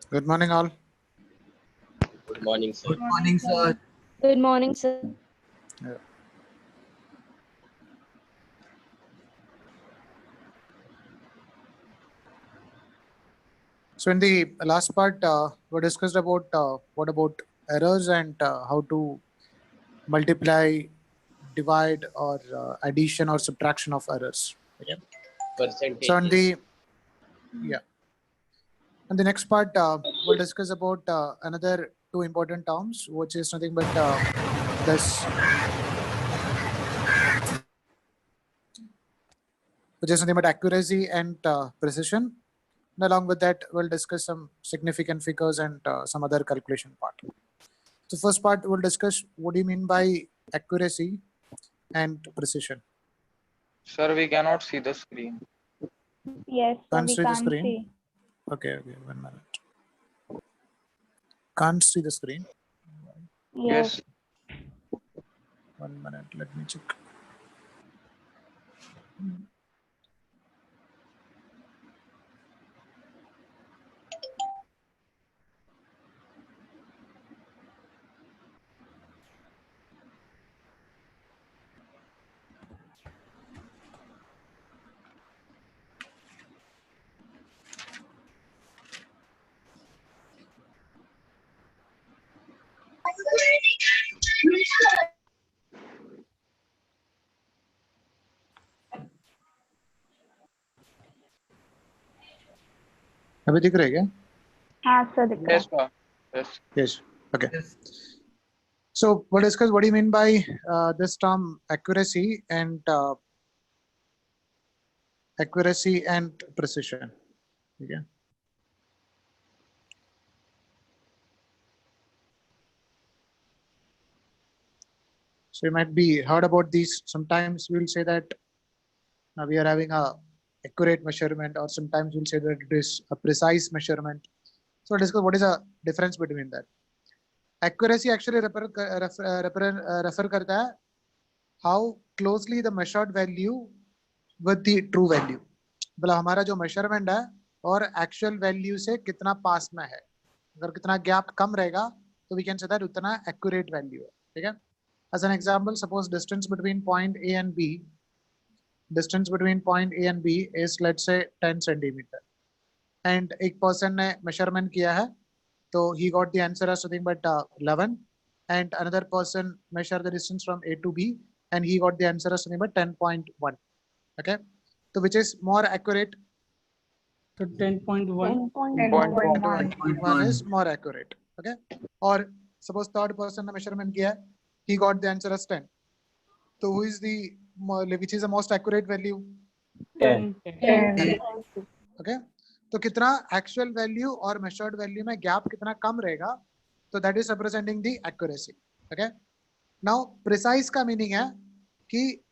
Good morning, all. Good morning, sir. Good morning, sir. Good morning, sir. Yeah. So in the last part, we discussed about what about errors and how to multiply, divide, or addition or subtraction of errors. Okay. Percentages. So in the and the next part, we'll discuss about another two important terms, which is nothing but this, which is nothing but accuracy and precision. And along with that, we'll discuss some significant figures and some other calculation part. So first part, we'll discuss what do you mean by accuracy and precision. Sir, we cannot see the screen. Yes, sir, Can't we see the can't screen? see. Okay, 1 minute. Can't see the screen. Yes. 1 minute, let me check. अभी दिख रहा है क्या? हाँ, sir, दिख रहा Yes, है. sir. Yes. Yes. Okay. So we'll discuss what do you mean by this term accuracy and precision. Okay. So you might be heard about these. Sometimes we'll say that we are having a accurate measurement, or sometimes we'll say that it is a precise measurement. So we'll discuss what is the difference between that. Accuracy actually refer करता है how closely the measured value with the true value. मतलब हमारा जो measurement है और actual value से कितना पास में है. अगर कितना gap कम रहेगा तो we can say that उतना accurate value है. ठीक है? As an example, suppose distance between point A and B. Distance between point A and B is let's say 10 centimeter. And एक person ने measurement किया है, तो he got the answer as something but 11. And another person measured the distance from A to B, and he got the answer as something but 10.1. Okay, so which is more accurate? So 10.1. 10.1 is more accurate. Okay. Or suppose third person ने measurement किया है, he got the answer as 10. So who is which is the most accurate value? 10. Okay. तो कितना actual value और measured value में gap कितना कम रहेगा? तो that is representing the accuracy. Okay. Now precise का meaning है कि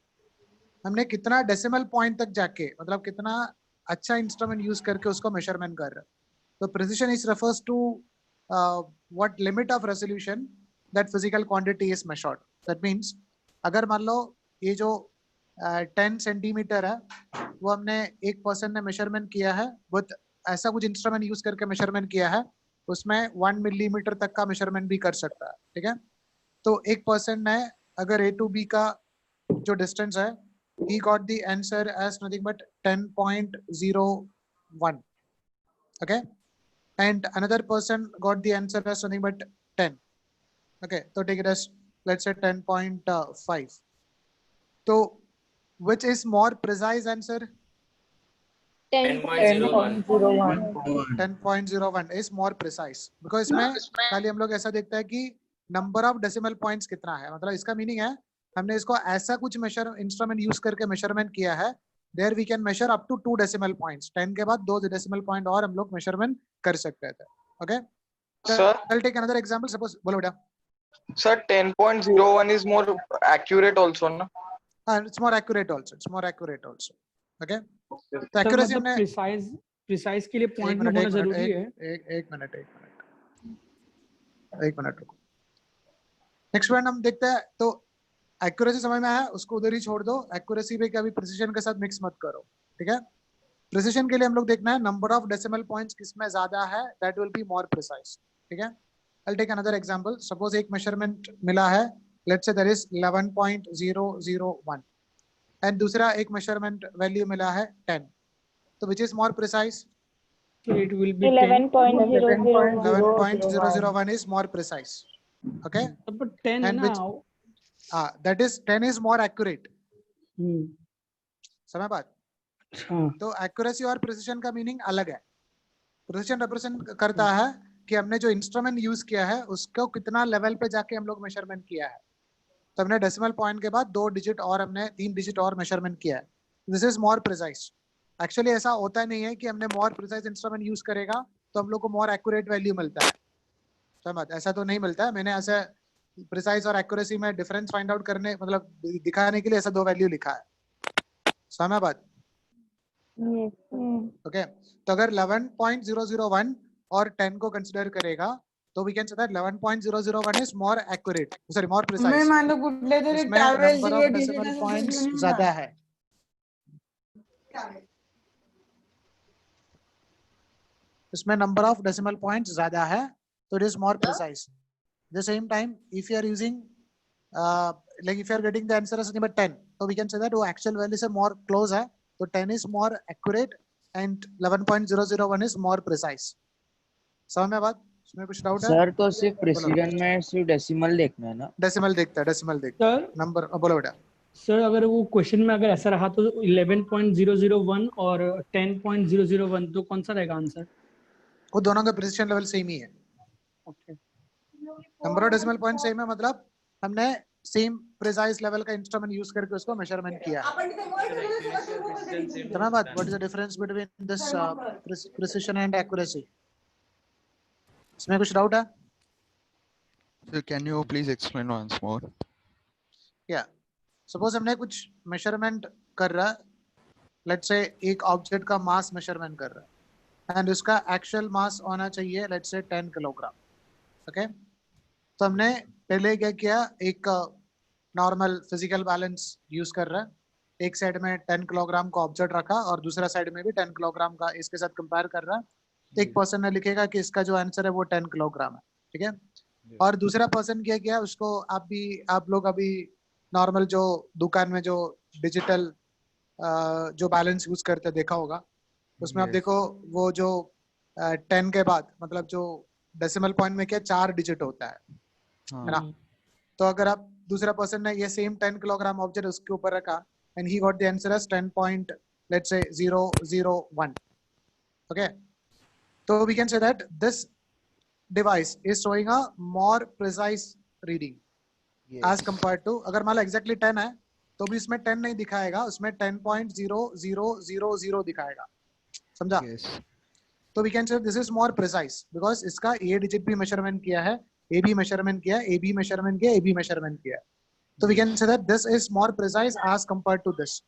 हमने कितना डेसिमल पॉइंट तक जाके मतलब कितना अच्छा इंस्ट्रूमेंट यूज करके उसको मेजरमेंट कर रहे हैं. तो precision is refers to what limit of resolution that physical quantity is measured. That means अगर मान लो ये जो 10 सेंटीमीटर है वो हमने एक पर्सन ने मेजरमेंट किया है विद ऐसा कुछ इंस्ट्रूमेंट यूज करके मेजरमेंट किया है, उसमें 1 मिलीमीटर तक का मेजरमेंट भी कर सकता है. ठीक है. तो एक पर्सन ने अगर ए टू बी का जो डिस्टेंस है, he got the answer as nothing but 10.01. Okay. And another person got the answer as nothing but 10. Okay. So take it as, let's say 10.5. So which is more precise answer? 10.01. 10.01 is more precise. Because इसमें खाली हम लोग ऐसा देखता है कि number of decimal points कितना है. मतलब इसका meaning है हमने इसको ऐसा कुछ मेजर इंस्ट्रूमेंट यूज करके मेजरमेंट किया है, there we can measure up to 2 decimal points. 10 के बाद 2 डेसिमल पॉइंट और हम लोग मेजरमेंट कर सकते थे. Okay Sir, I'll take another example. Suppose बोलो बेटा. sir, 10.01 is more accurate also, na? It's more accurate also. It's more accurate also. Okay. तो सर accuracy मतलब हमने प्रिसाइज के लिए एक पॉइंट में मिनट होना जरूरी है. एक मिनट रुको. नेक्स्ट पॉइंट हम देखते हैं. तो एक्यूरेसी समझ में आया, उसको उधर ही छोड़ दो. एक्यूरेसी पे कभी प्रिसिशन के साथ मिक्स मत करो. ठीक है. प्रिसिशन के लिए हम लोग देखना है नंबर ऑफ डेसिमल पॉइंट्स किसमें ज्यादा है, that will be more precise. ठीक है. I'll take another example. Suppose एक मेजरमेंट मिला है, let's say there is 11.001 and दूसरा एक मेजरमेंट वैल्यू मिला है 10. तो which is more precise? So it will be 10. 11.001. 11.001 is more precise. Okay. But 10 है And ना. that is 10 is more accurate. समझ बात. हाँ. तो एक्यूरेसी और प्रिसिशन का मीनिंग अलग है. प्रिसिशन रिप्रेजेंट करता है कि हमने जो इंस्ट्रूमेंट यूज किया है उसको कितना लेवल पे जाके हम लोग मेजरमेंट किया है. तो हमने डेसिमल पॉइंट के बाद 2 डिजिट और हमने 3 डिजिट और मेजरमेंट किया है. This is more precise. Actually ऐसा होता नहीं है कि हमने मोर प्रिसाइज इंस्ट्रूमेंट यूज करेगा तो हम लोग को मोर एक्यूरेट वैल्यू मिलता है. समझ, ऐसा तो नहीं मिलता है. मैंने ऐसा प्रिसाइज और एक्यूरेसी में डिफरेंस फाइंड आउट करने मतलब दिखाने के लिए ऐसा 2 वैल्यू लिखा है. समझ बात. ओके. तो अगर 11.001 और 10 को कंसीडर करेगा तो we can say that 11.001 is more accurate, sorry more precise. इसमें नंबर ऑफ डेसिमल पॉइंट्स ज्यादा है. इसमें नंबर ऑफ डेसिमल पॉइंट्स ज्यादा है तो it is more precise. The same time if you are using like if you are getting the answer as number 10, so we can say that वो actual value से more close है, तो 10 is more accurate and 11.001 is more precise. समझ में बात? इसमें कुछ doubt है? सर तो सिर्फ प्रिसीजन में सिर्फ डेसिमल देखना है ना? डेसिमल देखता है, डेसिमल देखता है. सर नंबर बोलो बेटा. सर अगर वो क्वेश्चन में अगर ऐसा रहा तो 11.001 और 10.001 तो कौन सा रहेगा आंसर? वो दोनों का प्रिसिशन लेवल सेम ही है. Okay. Number of decimal point same है, मतलब हमने सेम प्रिसाइज लेवल का इंस्ट्रूमेंट यूज करके उसको मेजरमेंट किया है. समझ बात? What is the difference between this precision and accuracy? इसमें कुछ डाउट है? Sir, can you please explain once more? Yeah. Suppose हमने कुछ मेजरमेंट कर रहा है, लेट्स से एक ऑब्जेक्ट का मास मेजरमेंट कर रहा है एंड उसका एक्चुअल मास होना चाहिए लेट्स से 10 किलोग्राम. ओके. तो हमने पहले क्या किया, एक नॉर्मल फिजिकल बैलेंस यूज कर रहा है. एक साइड में 10 किलोग्राम का ऑब्जेक्ट रखा और दूसरा साइड में भी 10 किलोग्राम का इसके साथ कंपेयर कर रहा है. एक पर्सन ने लिखेगा कि इसका जो आंसर है वो 10 किलोग्राम है. ठीक है. और दूसरा पर्सन क्या किया, उसको आप लोग अभी नॉर्मल जो दुकान में जो डिजिटल जो बैलेंस यूज करते देखा होगा, उसमें आप देखो वो जो 10 के बाद मतलब जो डेसिमल पॉइंट में क्या 4 डिजिट होता है ना. तो अगर आप दूसरा पर्सन ने ये सेम 10 किलोग्राम ऑब्जेक्ट उसके ऊपर रखा and he got the answer as 10.001. Okay, so we can say that this device is showing a more precise reading as compared to, अगर मान लो exactly 10 है तो भी इसमें 10 नहीं दिखाएगा, उसमें 10.0000 दिखाएगा, समझा? Yes. तो we can say this is more precise because इसका A digit भी measurement किया है, AB measurement किया है, AB measurement किया है, AB measurement किया है. So we can say that this is more precise as compared to this.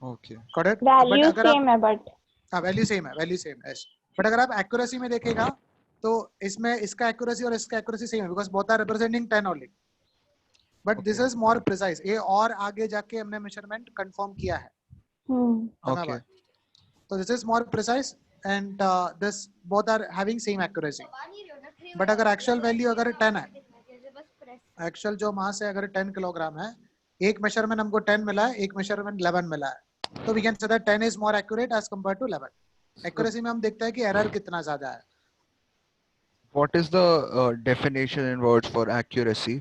Okay. Got it? Value But अगर आप सेम है बट हाँ वैल्यू सेम है, वैल्यू सेम है. बट अगर आप एक्यूरेसी में देखेगा तो इसमें इसका एक्यूरेसी और इसका एक्यूरेसी सेम है because both are representing 10 only. But this is more precise. ये और आगे जाके हमने मेजरमेंट कंफर्म किया है. Okay. तो this is more precise and this both are having same accuracy. But अगर एक्चुअल वैल्यू अगर 10 है, एक्चुअल जो मास है अगर 10 किलोग्राम है, एक मेजरमेंट हमको 10 मिला है, एक मेजरमेंट 11 मिला है, तो we can say that 10 is more accurate as compare to 11. Accuracy में हम देखते हैं कि एरर कितना ज्यादा है. What is the definition in words for accuracy?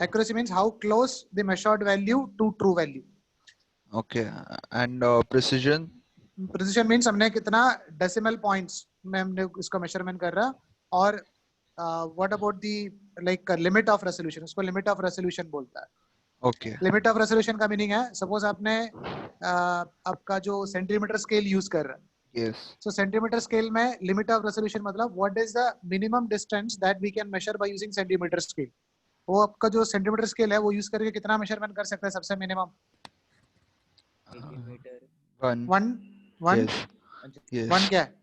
Accuracy means how close the measured value to true value. Okay. And precision? Precision means हमने कितना decimal points में हमने इसको measurement कर रहा. और what about the like limit of resolution? उसको limit of resolution बोलता है. Okay. Limit of resolution का meaning है, suppose आपने आपका जो centimeter scale use कर रहा है. Yes. So centimeter scale में limit of resolution मतलब what is the minimum distance that we can measure by using centimeter scale. वो आपका जो centimeter scale है वो use करके कितना measurement कर सकते हैं सबसे minimum? One. One. Yes. Yes. One क्या है?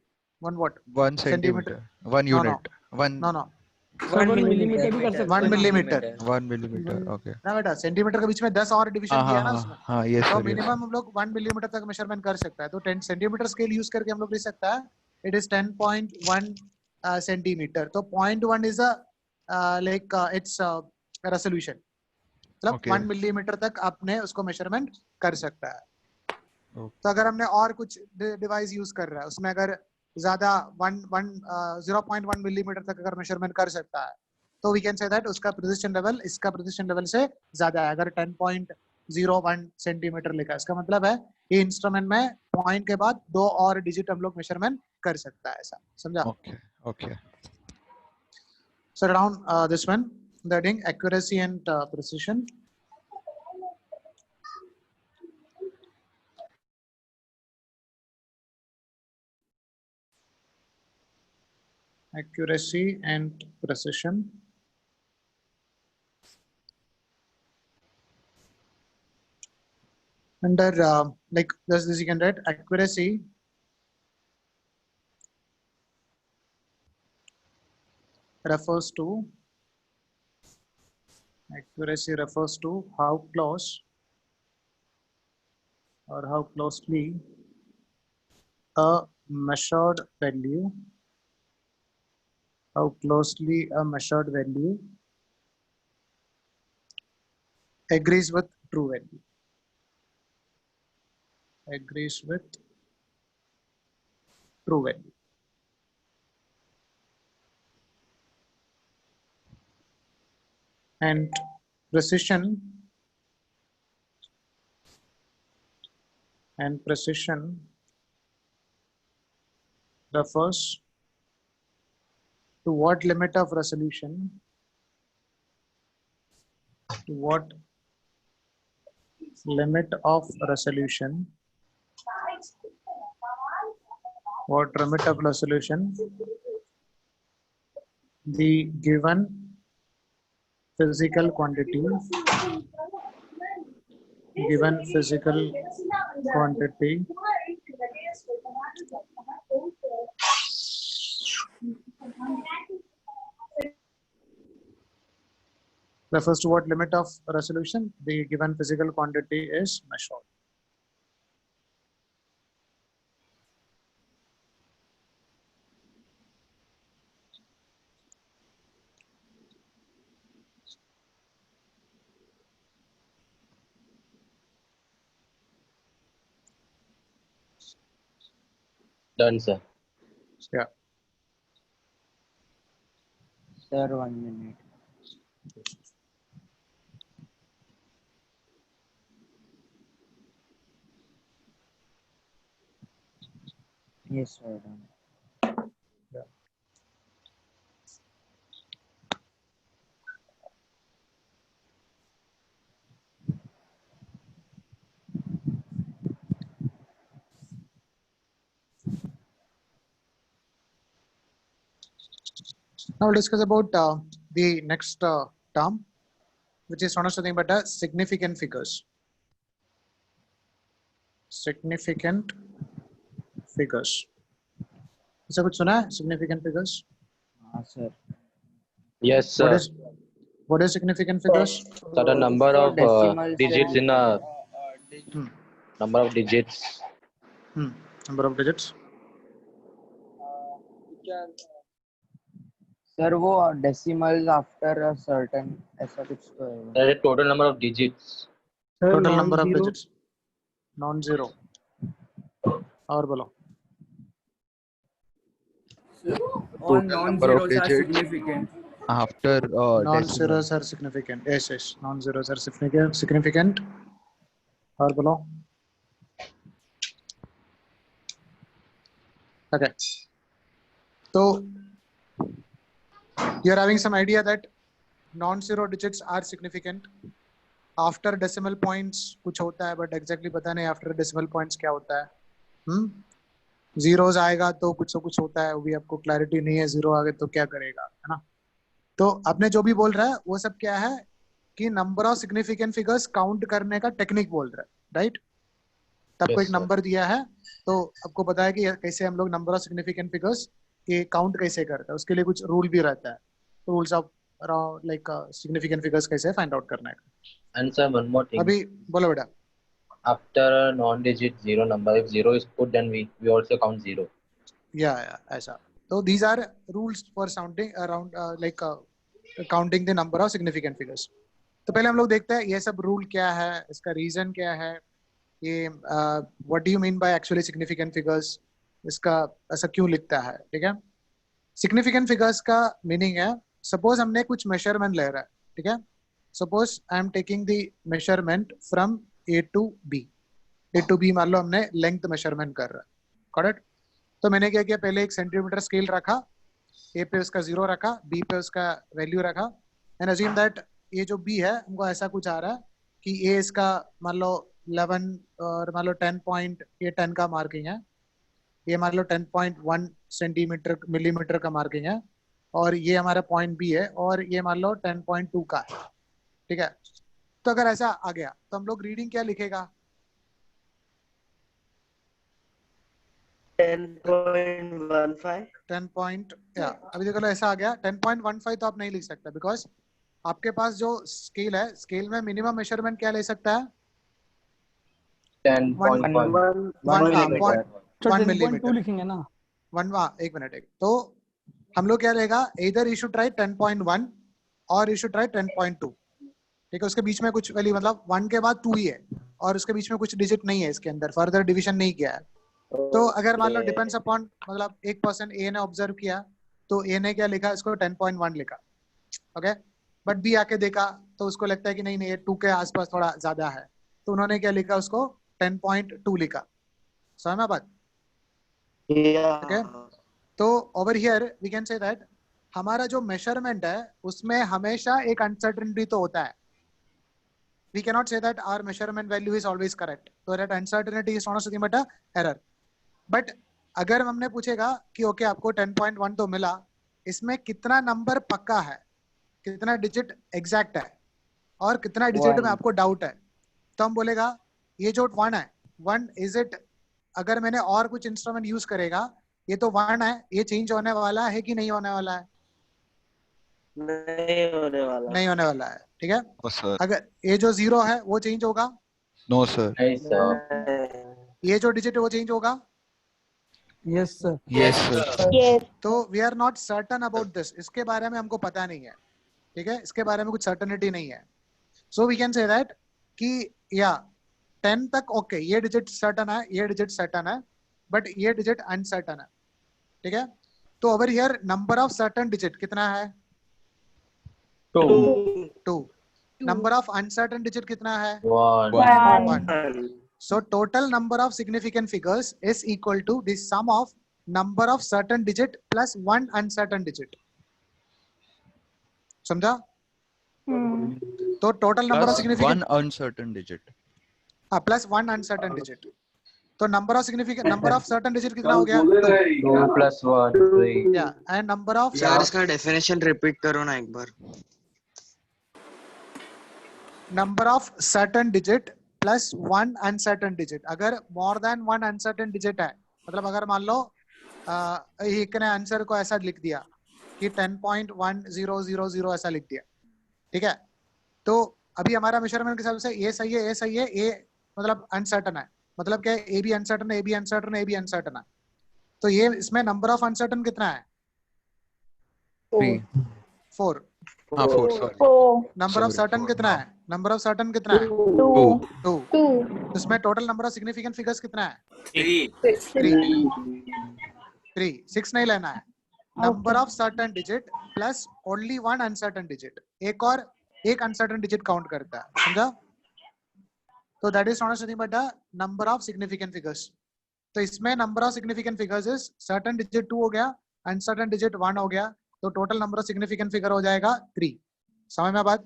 One what? 1 centimeter. 1 No, no. unit. One. No. Sir 1 millimetre भी कर सकते 1 हैं. millimeter. 1 millimeter. Okay. ना बेटा सेंटीमीटर के बीच में 10 और डिवीजन हाँ किया हाँ ना हाँ उसमें. हाँ. Yes तो sir. Yes. मिनिमम हम लोग 1 मिलीमीटर तक मेजरमेंट कर सकता है. तो 10 सेंटीमीटर स्केल यूज करके हम लोग लिख सकता है इट इज 10.1 सेंटीमीटर. तो 0.1 इज लाइक इट्स रेजोल्यूशन. मतलब Okay. 1 मिलीमीटर तक आपने उसको मेजरमेंट कर सकता है. Okay. तो अगर हमने और कुछ डिवाइस यूज कर रहा है उसमें अगर ज्यादा 0.1 मिलीमीटर तक अगर मेजरमेंट कर सकता है तो वी कैन से दैट उसका प्रिसिशन लेवल इसका प्रिसिशन लेवल से ज्यादा है. अगर 10.01 सेंटीमीटर लिखा है इसका मतलब है ये इंस्ट्रूमेंट में पॉइंट के बाद 2 और डिजिट हम लोग मेजरमेंट कर सकता है. ऐसा समझा? Okay. Okay. So around this one, the heading accuracy and precision. Accuracy and precision. Under like this you can write accuracy refers to how close or how closely a measured value agrees with true value. And precision refers to what limit of resolution the given physical quantity refers to what limit of resolution the given physical quantity is measured. Done, sir. Yeah. Sir, 1 minute. Yes, sir. Done. Now we'll discuss about the next term, which is not nothing but significant figures. Significant figures. ऐसा कुछ सुना है? Significant figures. Sir. Yes, What sir. is significant figures? Certain number For of decimals digits in a Hmm. number of digits. Number of digits. Sir, वो decimals after a certain ऐसा कुछ तो है. That is total number of digits. Sir, Total number of non-zero. digits. Non-zero. और बोलो. All number of non-zeros are digits. significant. After Non-zeros are significant. Yes. Non-zeros are significant. और बोलो. Okay. So you're having some idea that non-zero digits are significant. After decimal points कुछ होता है, but exactly पता नहीं after decimal points क्या होता है. Zeros आएगा तो कुछ होता है, वो भी आपको क्लैरिटी नहीं है. जीरो आगे तो क्या करेगा, है ना? तो आपने जो भी बोल रहा है वो सब क्या है कि number of significant figures count करने का टेक्निक बोल रहा है, राइट? तब Yes, को एक sir. नंबर दिया है तो आपको पता है कि कैसे हम लोग नंबर ऑफ सिग्निफिकेंट फिगर्स के काउंट कैसे करते हैं. उसके लिए कुछ रूल भी रहता है. Rules of around like significant figures कैसे फाइंड आउट करना है. And sir, one more thing. अभी बोलो बेटा. After a non-digit zero number, if zero is put, then we also count zero. या ऐसा. तो these are rules for sounding around counting the number of significant figures. तो पहले हम लोग देखते हैं ये सब रूल क्या है, इसका रीजन क्या है, ये what do you mean by actually significant figures, इसका ऐसा क्यों लिखता है. ठीक है. सिग्निफिकेंट फिगर्स का मीनिंग है, सपोज हमने कुछ मेजरमेंट ले रहा है. ठीक है. Suppose I am taking the measurement from A to B मान लो हमने लेंथ मेजरमेंट कर रहा है. करेक्ट. तो मैंने क्या किया, पहले एक सेंटीमीटर स्केल रखा, ए पे उसका 0 रखा, बी पे उसका वैल्यू रखा, एंड अज्यूम दैट ये जो बी है हमको ऐसा कुछ आ रहा है कि ए इसका मान लो 11 और मान लो 10 पॉइंट, ये 10 का मार्किंग है, ये मान लो 10.1 सेंटीमीटर मिलीमीटर का मार्किंग है, और ये हमारा पॉइंट बी है, और ये मान लो 10.2 का है. ठीक है. तो अगर ऐसा आ गया तो हम लोग रीडिंग क्या लिखेगा? 10.15. 10 अभी देखो ऐसा आ गया 10.15 तो आप नहीं लिख सकते, बिकॉज आपके पास जो स्केल है, स्केल में मिनिमम मेजरमेंट क्या ले सकता है? 10.1. 1 मिलीमीटर. लिखेंगे ना. एक मिनट. तो हम लोग क्या लेगा, इधर यू शुड ट्राई 10.1 और यू शुड ट्राई 10.2. ठीक है. उसके बीच में कुछ वैल्यू, मतलब 1 के बाद 2 ही है, और उसके बीच में कुछ डिजिट नहीं है, इसके अंदर फर्दर डिवीजन नहीं किया है. तो अगर मान लो डिपेंड्स अपॉन, मतलब एक पर्सन ए ने ऑब्जर्व किया तो ए ने क्या लिखा, इसको 10.1 लिखा. ओके. बट बी आके देखा तो उसको लगता है कि नहीं ये 2 के आसपास थोड़ा ज्यादा है, तो उन्होंने क्या लिखा, उसको 10.2 लिखा. समझ में बात? ओके. तो over here we can say that हमारा जो मेजरमेंट है उसमें हमेशा एक अनसर्टेनिटी तो होता है. We cannot say that our measurement value is always correct. So that uncertainty is not nothing but a error. But अगर हमने पूछेगा कि ओके आपको 10.1 तो मिला, इसमें कितना नंबर पक्का है, कितना डिजिट एग्जैक्ट है, और कितना डिजिट में आपको डाउट है, तो हम बोलेगा ये जो 1 है, 1 इज इट, अगर मैंने और कुछ इंस्ट्रूमेंट यूज करेगा, ये तो 1 है, ये चेंज होने वाला है कि नहीं होने वाला है? नहीं होने वाला है. ठीक है. No, sir. अगर ये जो 0 है वो चेंज होगा, No, sir. Nice, sir. ये जो डिजिट है वो चेंज होगा. Yes, sir. Yes, sir. Yes. तो we are not certain about this. इसके बारे में हमको पता नहीं है. ठीक है. इसके बारे में कुछ सर्टेनिटी नहीं है. So we can say that कि या 10 तक ओके ये डिजिट सर्टन है, ये डिजिट सर्टन है, बट ये डिजिट अनसर्टन है. ठीक है. तो over here number of certain digit कितना है? 2. नंबर ऑफ अनसर्टन डिजिट कितना है? 1. 1. So total number of significant figures is equal to the sum of number of certain digit plus one uncertain digit, समझा? तो total number of Plus significant, one uncertain digit. हाँ plus one uncertain digit, तो number of significant, number of certain digit कितना हो गया? 2 plus 1 3 या and number of यार इसका डेफिनेशन रिपीट करो ना एक बार। Number of certain digit plus one uncertain digit. अगर more than one uncertain digit है, मतलब अगर मान लो एक ने आंसर को ऐसा लिख दिया कि 10.1000 ऐसा लिख दिया, ठीक है, तो अभी हमारा मेजरमेंट के हिसाब से ये सही है, ये सही है, ये मतलब अनसर्टेन है, मतलब क्या है, ए बी अनसर्टेन है, ए बी अनसर्टेन है, ए बी अनसर्टेन है, तो ये इसमें नंबर ऑफ अनसर्टेन कितना है? 3. 4। हाँ 4 sorry. नंबर ऑफ सर्टेन कितना है? नंबर ऑफ सर्टेन कितना है? 2. 2। इसमें total number of significant figures कितना है? 3। 6 नहीं लेना है। Number of certain digit plus only one uncertain digit, एक अनसर्टेन डिजिट काउंट करता है, समझा? तो that is not nothing but the number of significant figures. तो इसमें number of significant figures is certain digit 2 हो गया, अनसर्टेन डिजिट 1 हो गया, तो total number of significant figure हो जाएगा 3। समझ में बात?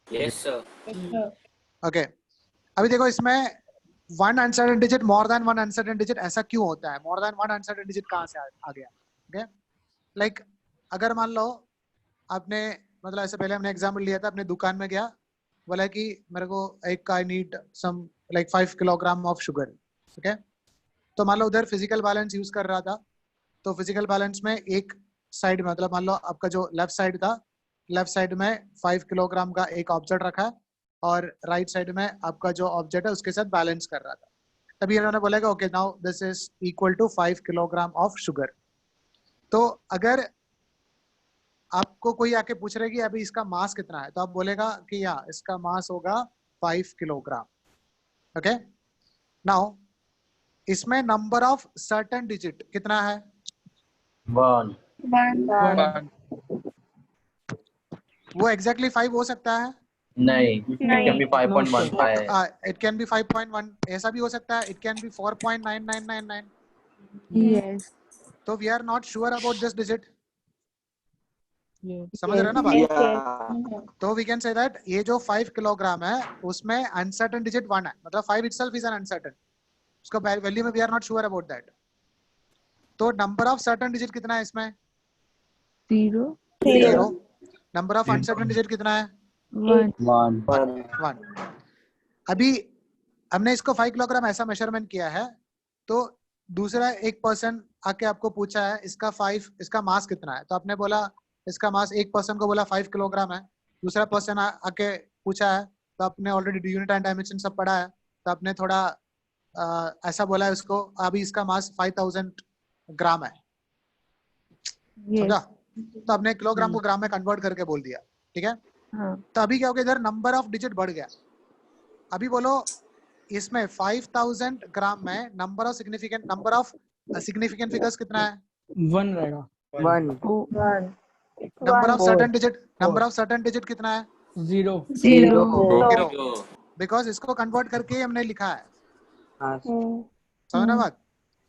Yes sir. ओके, अभी देखो इसमें वन अनसर्टेन डिजिट, मोर देन वन अनसर्टेन डिजिट, ऐसा क्यों होता है? मोर देन वन अनसर्टेन डिजिट कहाँ से आ गया? ओके, लाइक अगर मान लो आपने, मतलब ऐसे पहले हमने एग्जाम्पल लिया था, अपने दुकान में गया, बोला कि मेरे को एक I need some like 5 kilogram of sugar, okay, तो मान लो उधर फिजिकल बैलेंस यूज कर रहा था, तो फिजिकल बैलेंस में एक साइड में, मतलब मान लो आपका जो लेफ्ट साइड था, लेफ्ट साइड में 5 किलोग्राम का एक ऑब्जेक्ट रखा है और राइट साइड में आपका जो ऑब्जेक्ट है उसके साथ बैलेंस कर रहा था। तभी इन्होंने बोला कि okay now this is equal to 5 kilogram of sugar. तो अगर आपको कोई आके पूछ रहे कि अभी इसका मास कितना है, तो आप बोलेगा कि या इसका मास होगा 5 किलोग्राम। ओके, नाउ इसमें नंबर ऑफ सर्टेन डिजिट कितना है? 1 वो एग्जैक्टली 5 हो सकता है? नहीं, it can be 5.15 it can be 5.1, ऐसा भी हो सकता है, इट कैन बी 4.9999। Yes. तो we are not sure about this digit, Yes. समझ रहे हो ना बात? या तो वी कैन से दैट ये जो 5 किलोग्राम है उसमें अनसर्टेन डिजिट 1 है, मतलब 5 इटसेल्फ इज एन अनसर्टेन, उसका वैल्यू में we are not sure about that. तो नंबर ऑफ सर्टेन डिजिट कितना है इसमें? 0। नंबर ऑफ अनसर्टेन डिजिट कितना है? 1। अभी हमने इसको 5 किलोग्राम ऐसा मेजरमेंट किया है, तो दूसरा एक पर्सन आके आपको पूछा है इसका मास कितना है, तो आपने बोला इसका मास, एक पर्सन को बोला 5 किलोग्राम है, दूसरा पर्सन आके पूछा है, तो आपने ऑलरेडी यूनिट एंड डायमेंशन सब पढ़ा है, तो आपने थोड़ा ऐसा बोला है उसको, अभी इसका मास 5000 ग्राम है, समझा? तो आपने किलोग्राम को ग्राम में कन्वर्ट करके बोल दिया, ठीक है? तो अभी क्या हो गया, इधर नंबर ऑफ डिजिट बढ़ गया। अभी बोलो इसमें 5000 ग्राम में नंबर ऑफ सिग्निफिकेंट फिगर्स कितना है? 1 रहेगा। 1. नंबर ऑफ सर्टेन डिजिट कितना है? 0 बिकॉज इसको कन्वर्ट करके हमने लिखा है, हाँ समझ ना बात?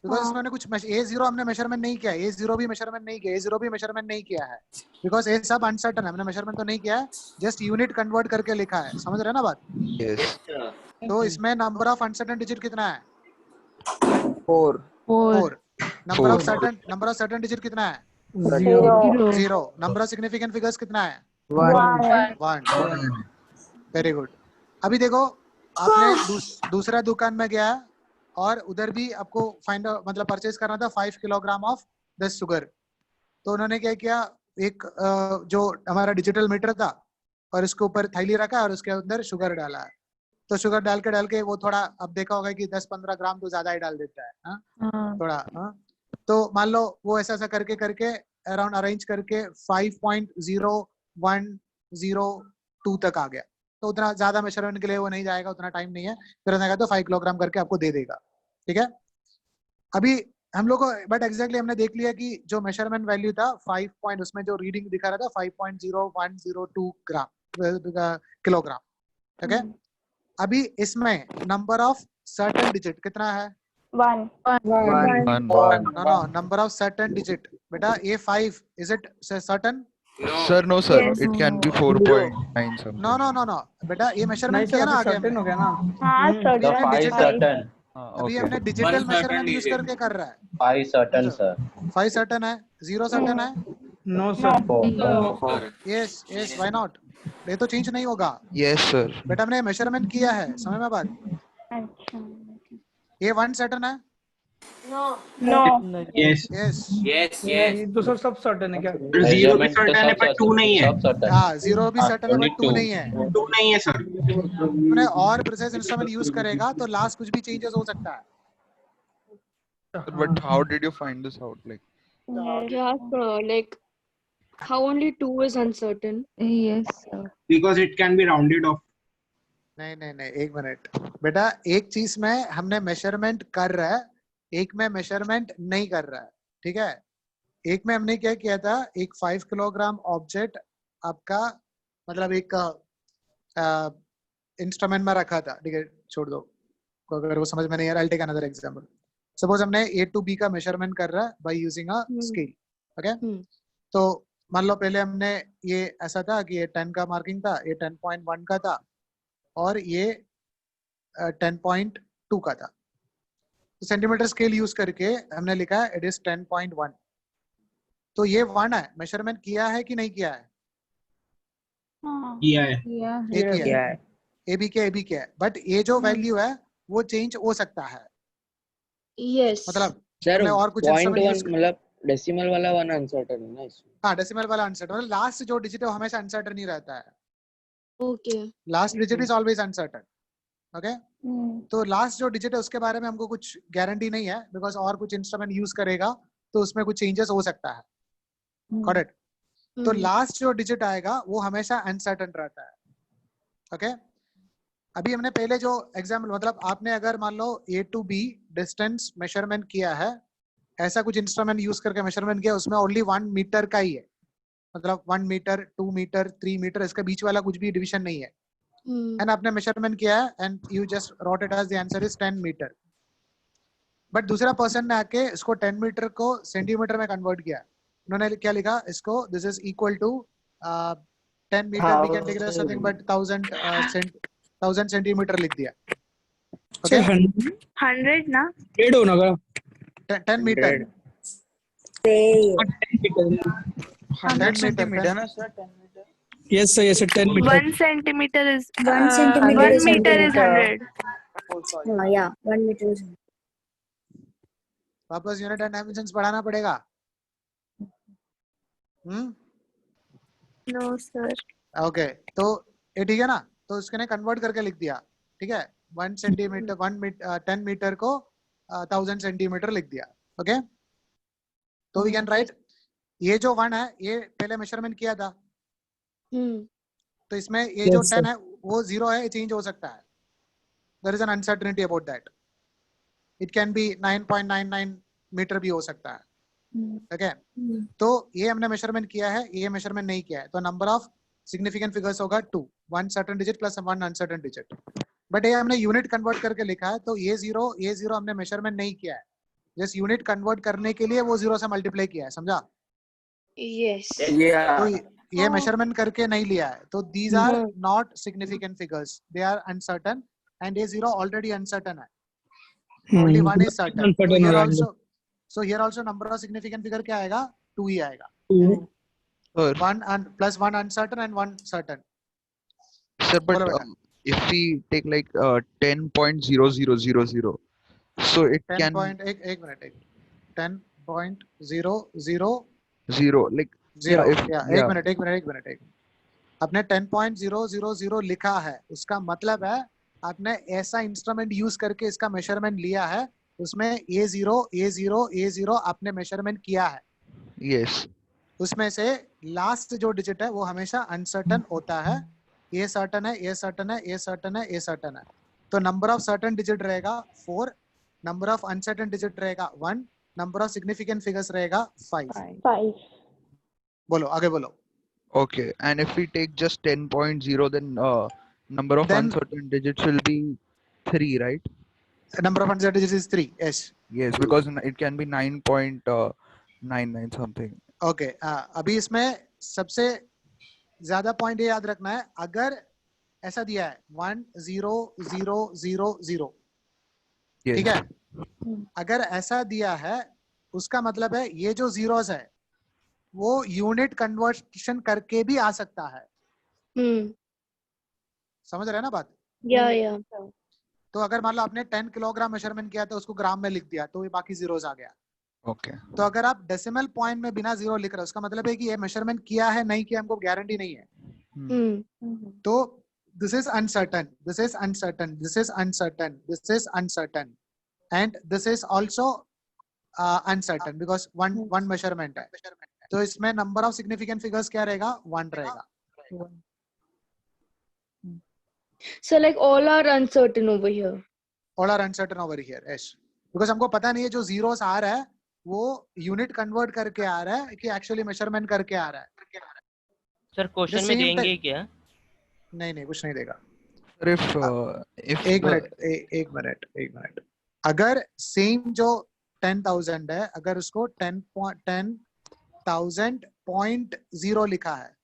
बिकॉज इसमें हमने कुछ A0 हमने मेजरमेंट नहीं किया, A0 भी मेजरमेंट नहीं किया, A0 भी मेजरमेंट नहीं किया है, बिकॉज ये सब अनसर्टेन है, हमने मेजरमेंट तो नहीं किया है, जस्ट यूनिट कन्वर्ट करके लिखा है, समझ रहे हैं ना बात? Yes. तो इसमें नंबर ऑफ अनसर्टेन डिजिट कितना है? 4. 4। Number of Four. Certain digit कितना है? 0 0। नंबर ऑफ सिग्निफिकेंट फिगर्स कितना है? 1. 1। Very good. अभी देखो आपने दूसरा दुकान में गया और उधर भी आपको मतलब परचेज करना था 5 किलोग्राम ऑफ दिस शुगर, तो उन्होंने क्या किया, एक जो हमारा डिजिटल मीटर था और इसके ऊपर थैली रखा और उसके अंदर शुगर डाला है, तो शुगर डाल के वो थोड़ा, अब देखा होगा कि 10-15 ग्राम तो ज्यादा ही डाल देता है, थोड़ा, तो मान लो वो ऐसा करके अराउंड अरेंज करके 5.0102 तक आ गया, तो उतना ज्यादा मेजरमेंट के लिए वो नहीं जाएगा, उतना टाइम नहीं है, फिर उसने कहा तो 5 किलोग्राम करके आपको दे देगा, ठीक है? अभी हम लोग को बट एग्जैक्टली हमने देख लिया कि जो मेजरमेंट वैल्यू था 5 पॉइंट, उसमें जो रीडिंग दिखा रहा था 5.0102 किलोग्राम, ठीक है? अभी इसमें नंबर ऑफ सर्टेन डिजिट कितना है? One. One. No, number of certain digit. Beta A5, is it certain? Sir, no, sir. Yes. It can be 4.9 something. No. बेटा ये नहीं मेजरमेंट सर किया ना अभी आगे सर्टेन हमने हो गया ना हाँ अभी certain. हमने five डिजिटल certain. अभी Okay. हमने डिजिटल मेजरमेंट यूज करके कर रहा है 5 certain, sir. 5 सर्टेन है 0 सर्टेन है no sir 4. Yes why not ये तो चेंज नहीं होगा Yes, sir. बेटा हमने मेजरमेंट किया है समय में बात अच्छा. ये 1 सर्टेन है No. Yes. यस ये तो सर सब सर्टेन है क्या जीरो भी certain है पर 2 नहीं है. सब certain. हाँ 0 भी सर्टेन है only बट 2 two. नहीं है 2 नहीं है सर. हमने और प्रिसाइज इंस्ट्रूमेंट यूज करेगा तो लास्ट कुछ भी चेंजेस हो सकता है Sir, but how did you find this out? Like, Yeah, sir. Like, how only 2 is uncertain? Yes, sir. Because it can be rounded off. नहीं एक मिनट बेटा एक चीज में हमने मेजरमेंट कर रहा है एक में मेजरमेंट नहीं कर रहा है ठीक है एक में हमने क्या किया था एक 5 किलोग्राम ऑब्जेक्ट आपका मतलब एक इंस्ट्रूमेंट में रखा था ठीक है छोड़ दो अगर वो समझ में नहीं आ रहा I take another example suppose हमने A to B का मेजरमेंट कर रहा है by using a scale okay तो मान लो पहले हमने ये ऐसा था कि ये 10 का मार्किंग था ये 10.1 का था और ये 10.2 का था तो सेंटीमीटर स्केल यूज करके हमने लिखा है इट इज 10.1 तो ये 1 है मेजरमेंट किया है कि नहीं किया है किया है. ये किया है ए बी किया है बट ये जो वैल्यू है वो चेंज हो सकता है Yes. मतलब सर हमने और कुछ पॉइंट instrument वन use मतलब डेसिमल वाला वन अनसर्टेन है ना इसमें. हाँ डेसिमल वाला अनसर्टन मतलब लास्ट जो डिजिट है वो हमेशा अनसर्टन ही रहता है Okay. Last digit is always uncertain okay तो लास्ट जो डिजिट है उसके बारे में हमको कुछ गारंटी नहीं है बिकॉज और कुछ इंस्ट्रूमेंट यूज करेगा तो उसमें कुछ चेंजेस हो सकता है करेक्ट तो लास्ट जो डिजिट आएगा वो हमेशा अनसर्टन रहता है ओके अभी हमने पहले जो एग्जाम्पल मतलब आपने अगर मान लो A to B distance measurement किया है ऐसा कुछ इंस्ट्रूमेंट यूज करके मेजरमेंट किया उसमें ओनली 1 मीटर का ही है मतलब 1 मीटर 2 मीटर 3 मीटर इसके बीच वाला कुछ भी डिवीजन नहीं है एंड आपने मेजरमेंट किया है and you just wrote it as the answer is 10 metre but दूसरा पर्सन ने आके इसको 10 मीटर को सेंटीमीटर में कन्वर्ट किया उन्होंने क्या लिखा इसको this is equal to 10 metre we can take it something but 1000 centimetre लिख दिया ओके 100 ना. 100 होना का 10 मीटर 10 मीटर ना sir 10 metre. Yes sir 10 metre 1 centimeter is 1 centimeter 1 is meter is 100. Oh, sorry. Yeah, 1 meter is. वापस unit and dimensions बढ़ाना पड़ेगा No, sir. Okay तो ये ठीक है ना तो उसके कन्वर्ट करके लिख दिया ठीक है 1 सेंटीमीटर 10 मीटर को 1000 सेंटीमीटर लिख दिया ओके तो वी कैन राइट ये जो 1 है ये पहले मेजरमेंट किया था तो इसमें ये जो 10 है वो 0 है ये चेंज हो सकता है there is an uncertainty about that it can be 9.99 metre भी हो सकता है ओके तो ये हमने मेजरमेंट किया है ये मेजरमेंट नहीं किया है तो नंबर ऑफ सिग्निफिकेंट फिगर्स होगा 2 1 certain digit plus 1 uncertain digit but ये हमने यूनिट कन्वर्ट करके लिखा है तो ये जीरो हमने मेजरमेंट नहीं किया है जस्ट यूनिट कन्वर्ट करने के लिए वो 0 से मल्टीप्लाई किया है समझा Yes. तो ये मेजरमेंट करके नहीं लिया है तो these are not significant figures they are uncertain and ये 0 ऑलरेडी अनसर्टेन है only 1 is certain so here also number of significant figure क्या आएगा 2 ही आएगा sir, 1 and plus 1 uncertain and 1 certain sir, but बोलो बेटा if we take like 10.0000, so it 10 can point एक minute 10.000 0 like एक minute आपने 10.000 लिखा है उसका मतलब है आपने ऐसा इंस्ट्रूमेंट यूज करके इसका मेजरमेंट लिया है उसमें A0 आपने मेजरमेंट किया है yes उसमें से लास्ट जो डिजिट है वो हमेशा अनसर्टन होता है ये सर्टन है ये सर्टन है ये सर्टन है ये सर्टन है तो नंबर ऑफ सर्टन डिजिट रहेगा 4 नंबर ऑफ अनसर्टन डिजिट रहेगा 1 नंबर ऑफ सिग्निफिकेंट फिगर्स रहेगा 5 बोलो आगे बोलो okay and if we take just 10.0 then number of Then- uncertain digits will be 3 right Number of uncertain digits is 3. Yes. Yes, because it can be 9.99 something. Okay. अभी इसमें सबसे ज्यादा point ये याद रखना है, अगर ऐसा दिया है 1 0 0 0 0, Yes. ठीक है, अगर ऐसा दिया है उसका मतलब है ये जो जीरोस है वो यूनिट कन्वर्शन करके भी आ सकता है। समझ रहे हैं ना बात? या तो अगर मान लो आपने 10 किलोग्राम मेजरमेंट किया तो उसको ग्राम में लिख दिया तो ये बाकी जीरोस आ गया। Okay. तो अगर आप डेसिमल पॉइंट में बिना जीरो लिख रहे हो उसका मतलब है कि ये मेजरमेंट किया है नहीं किया हमको गारंटी नहीं है। तो this is uncertain, this is uncertain, this is uncertain, this is uncertain, and this is also uncertain because one measurement है। तो इसमें number of significant figures क्या रहेगा? 1 रहेगा। So like all are uncertain over here. All are uncertain over here, yes. Because हमको पता नहीं है जो zeros आ रहा है वो यूनिट कन्वर्ट करके आ रहा है कि एक्चुअली मेजरमेंट करके आ रहा है। सर क्वेश्चन में देंगे क्या? नहीं कुछ नहीं देगा। If एक मिनट अगर सेम जो 10,000 है अगर उसको 10,000.0 लिखा है,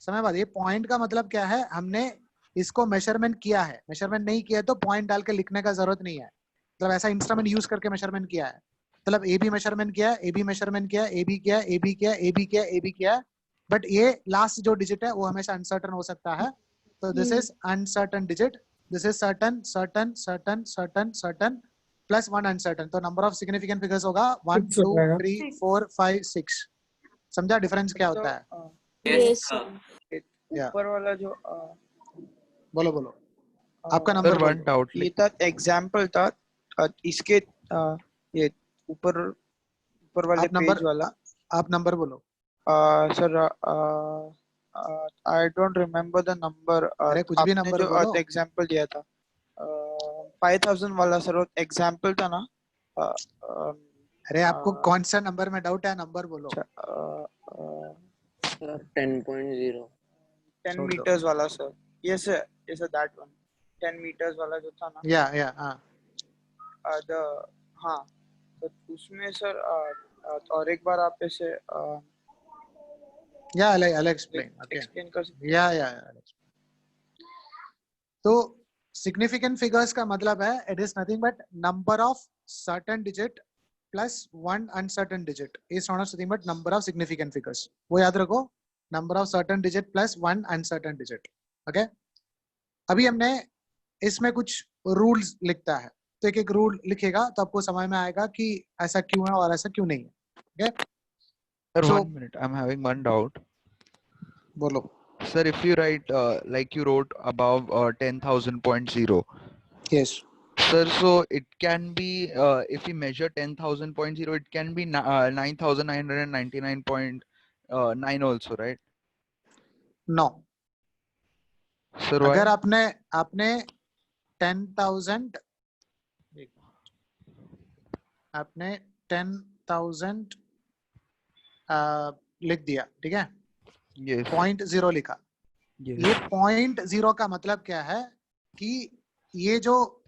समय बाद ये पॉइंट का मतलब क्या है, हमने इसको मेजरमेंट किया है, मेजरमेंट नहीं किया तो पॉइंट डाल के लिखने का जरूरत नहीं है। मतलब ऐसा इंस्ट्रूमेंट यूज करके मेजरमेंट किया है, मतलब ए बी मेजरमेंट किया, ए बी मेजरमेंट किया, ए बी किया, ए बी किया, ए बी किया, ए बी किया, बट ये लास्ट जो डिजिट है वो हमेशा अनसर्टन हो सकता है। तो this is uncertain digit, this is certain certain certain certain certain plus 1 uncertain. तो नंबर ऑफ सिग्निफिकेंट फिगर्स होगा 1 2 3 4 5 6। समझा डिफरेंस क्या होता है? Yes. ऊपर वाला जो बोलो आपका नंबर one doubt. ये था एग्जांपल था, इसके ये ऊपर वाले पेज वाला। आप नंबर बोलो। Sir I don't remember the number. अरे कुछ भी नंबर बोलो। एग्जांपल दिया था 5000 वाला सर, एग्जांपल था ना। अरे आपको कौन सा नंबर में डाउट है, नंबर बोलो। सर 10.0 10 meters वाला sir. yes sir that one 10 meters वाला जो था ना। हाँ तो उसमें सर और एक बार आप ऐसे I'll explain. Okay. एक्सप्लेन कर सकते? तो significant figures का मतलब है it is nothing but number of certain digit plus 1 uncertain digit is not nothing but number of significant figures। वो याद रखो, number of certain digit plus 1 uncertain digit। Okay अभी हमने इसमें कुछ रूल्स लिखता है, तो एक रूल लिखेगा तो आपको समझ में आएगा कि ऐसा क्यों है और ऐसा क्यों नहीं है। Okay Sir, So- 1 minute. I'm having one doubt. बोलो। Sir, if you write like you wrote above 10,000.0. Yes. Sir, so it can be if we measure 10,000.0, it can be 9,999.9 also, right? No. Sir, why? अगर आपने 10,000 आपने 10,000 लिख दिया, ठीक है, Yes. 0.0 लिखा। Yes. ये 0.0 का मतलब क्या है कि ये जो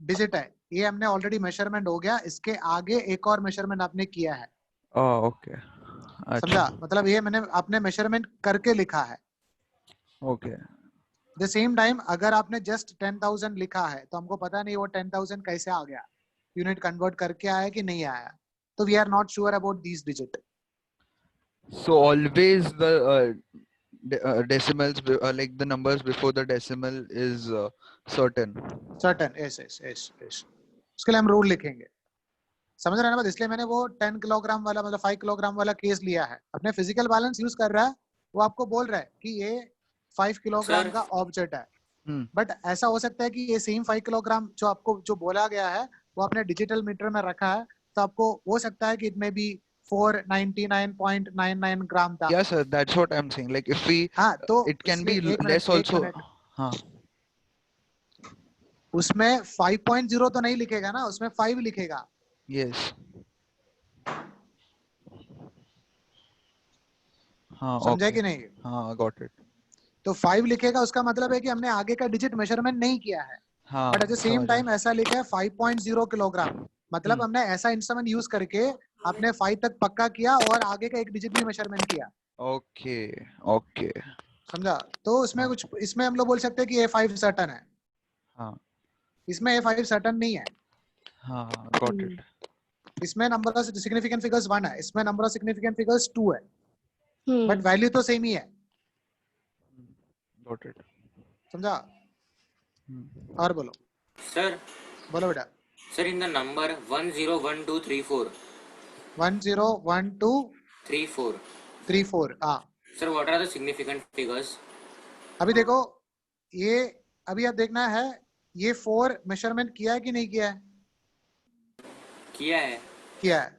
डिजिट है ये हमने ऑलरेडी मेजरमेंट हो गया, इसके आगे एक और मेजरमेंट आपने किया है। Oh, okay. समझा? मतलब ये आपने मेजरमेंट करके लिखा है। Okay. द सेम टाइम अगर आपने जस्ट 10,000 लिखा है तो हमको पता नहीं वो 10,000 कैसे आ गया, यूनिट कन्वर्ट करके आया कि नहीं आया, तो we are not sure about this digit. So always the decimals, like the numbers before the decimal is certain. Yes. उसके लिए हम रूल लिखेंगे, समझ रहे हैं ना बात? इसलिए मैंने वो 10 किलोग्राम वाला मतलब 5 किलोग्राम वाला केस लिया है। अपने फिजिकल बैलेंस यूज कर रहा है, वो आपको बोल रहा है कि ये 5 किलोग्राम का ऑब्जेक्ट है, बट ऐसा हो सकता है कि ये सेम 5 किलोग्राम जो आपको जो बोला गया है वो आपने डिजिटल मीटर में रखा है, तो आपको हो सकता है कि इट में भी 499.99 ग्राम था। Yes, sir. That's what I'm saying. Like if we, तो it can be एक मिनट, less also. हाँ. उसमें 5.0 तो नहीं लिखेगा ना, उसमें 5 लिखेगा। Yes. हाँ. समझा Okay. कि नहीं? हाँ, got it. तो 5 लिखेगा, उसका मतलब है कि हमने आगे का डिजिट मेजरमेंट नहीं किया है। हाँ बट एट द सेम समझ टाइम ऐसा लिखा है 5.0 किलोग्राम, मतलब हमने ऐसा इंस्ट्रूमेंट यूज करके आपने 5 तक पक्का किया और आगे का एक डिजिट भी मेजरमेंट किया। ओके ओके समझा? तो इसमें कुछ, इसमें हम लोग बोल सकते हैं कि A5 सर्टन है, हाँ इसमें A5 सर्टन नहीं है। हाँ गॉट इट इसमें नंबर ऑफ सिग्निफिकेंट फिगर्स 1 है, इसमें नंबर ऑफ सिग्निफिकेंट फिगर्स 2 है, बट वैल्यू तो सेम ही है। गॉट इट समझा? और बोलो Sir, बोलो बेटा। sir, in the number 101234, 101234 34. हाँ। Sir, what are the significant figures? अभी देखो ये, अभी आप देखना है ये 4 मेजरमेंट किया है कि नहीं किया है? किया है. किया है,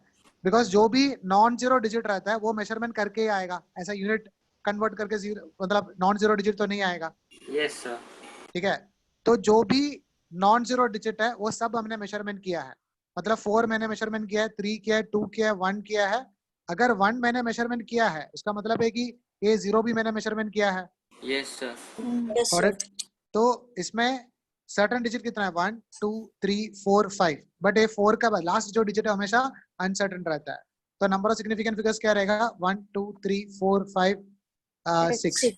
बिकॉज जो भी नॉन जीरो डिजिट रहता है वो मेजरमेंट करके ही आएगा, ऐसा यूनिट कन्वर्ट करके जीरो, मतलब नॉन जीरो डिजिट तो नहीं आएगा। Yes, sir. ठीक है, तो जो भी नॉन जीरो डिजिट है वो सब हमने मेजरमेंट किया है, मतलब 4 मैंने मेजरमेंट किया है, 3 किया है, 2 किया है, 1 किया है। अगर 1 मैंने मेजरमेंट किया है उसका मतलब है कि A0 भी मैंने मेजरमेंट किया है। Yes, sir. करेक्ट? तो इसमें सर्टेन डिजिट कितना है? 1 2 3 4 5, बट ये 4 का लास्ट जो डिजिट है हमेशा अनसर्टेन रहता है। तो नंबर ऑफ सिग्निफिकेंट फिगर्स क्या रहेगा? 1 2 3 4 5 6।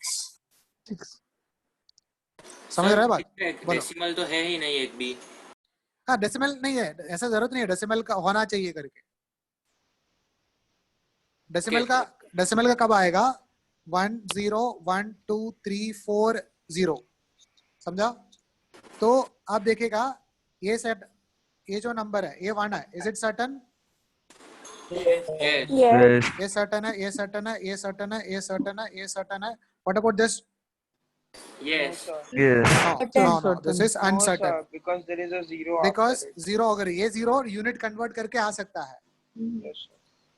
समझ रहा है बात? बोलो। डेसिमल तो है ही नहीं एक भी. हाँ डेसिमल नहीं है, ऐसा जरूरत नहीं है डेसिमल का होना चाहिए करके। डेसिमल का कब आएगा? 1 0 1 2 3 4 0। समझा? तो आप देखिएगा ये सेट, ये जो नंबर है ये 1 है, इज इट सर्टन? Yes. ये सर्टन है, ये सर्टन है, ये सर्टन है, ये सर्टन है, ये सर्टन है। What about this? Yes. No, this is uncertain. sir, because there is a zero Because after it. Zero, अगर ये जीरो यूनिट कन्वर्ट करके आ सकता है, Yes, sir.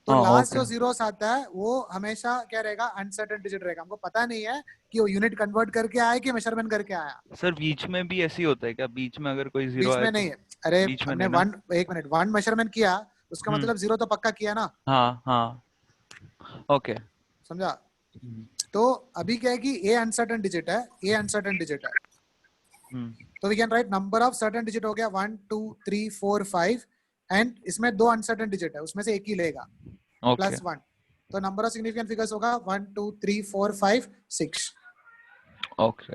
तो हाँ, लास्ट okay. जो जीरोस आता है वो हमेशा क्या रहेगा? अनसर्टेन डिजिट रहेगा। हमको पता नहीं है कि वो यूनिट कन्वर्ट करके आया कि मेजरमेंट करके आया। सर बीच में भी ऐसी होता है क्या? बीच में अगर कोई जीरो बीच आए में तो? नहीं है। अरे बीच में हमने नहीं ना? 1, 1 मिनट, 1 मेजरमेंट किया उसका मतलब जीरो तो पक्का किया ना। हाँ हाँ ओके समझा? तो अभी क्या है कि ए अनसर्टेन डिजिट है, ए अनसर्टेन डिजिट है, तो we can write number of certain digit हो गया 1 2 3 4 5, एंड इसमें 2 अनसर्टेन डिजिट है, उसमें से एक ही लेगा प्लस 1, तो नंबर ऑफ सिग्निफिकेंट फिगर्स होगा 1 2 3 4 5 6। Okay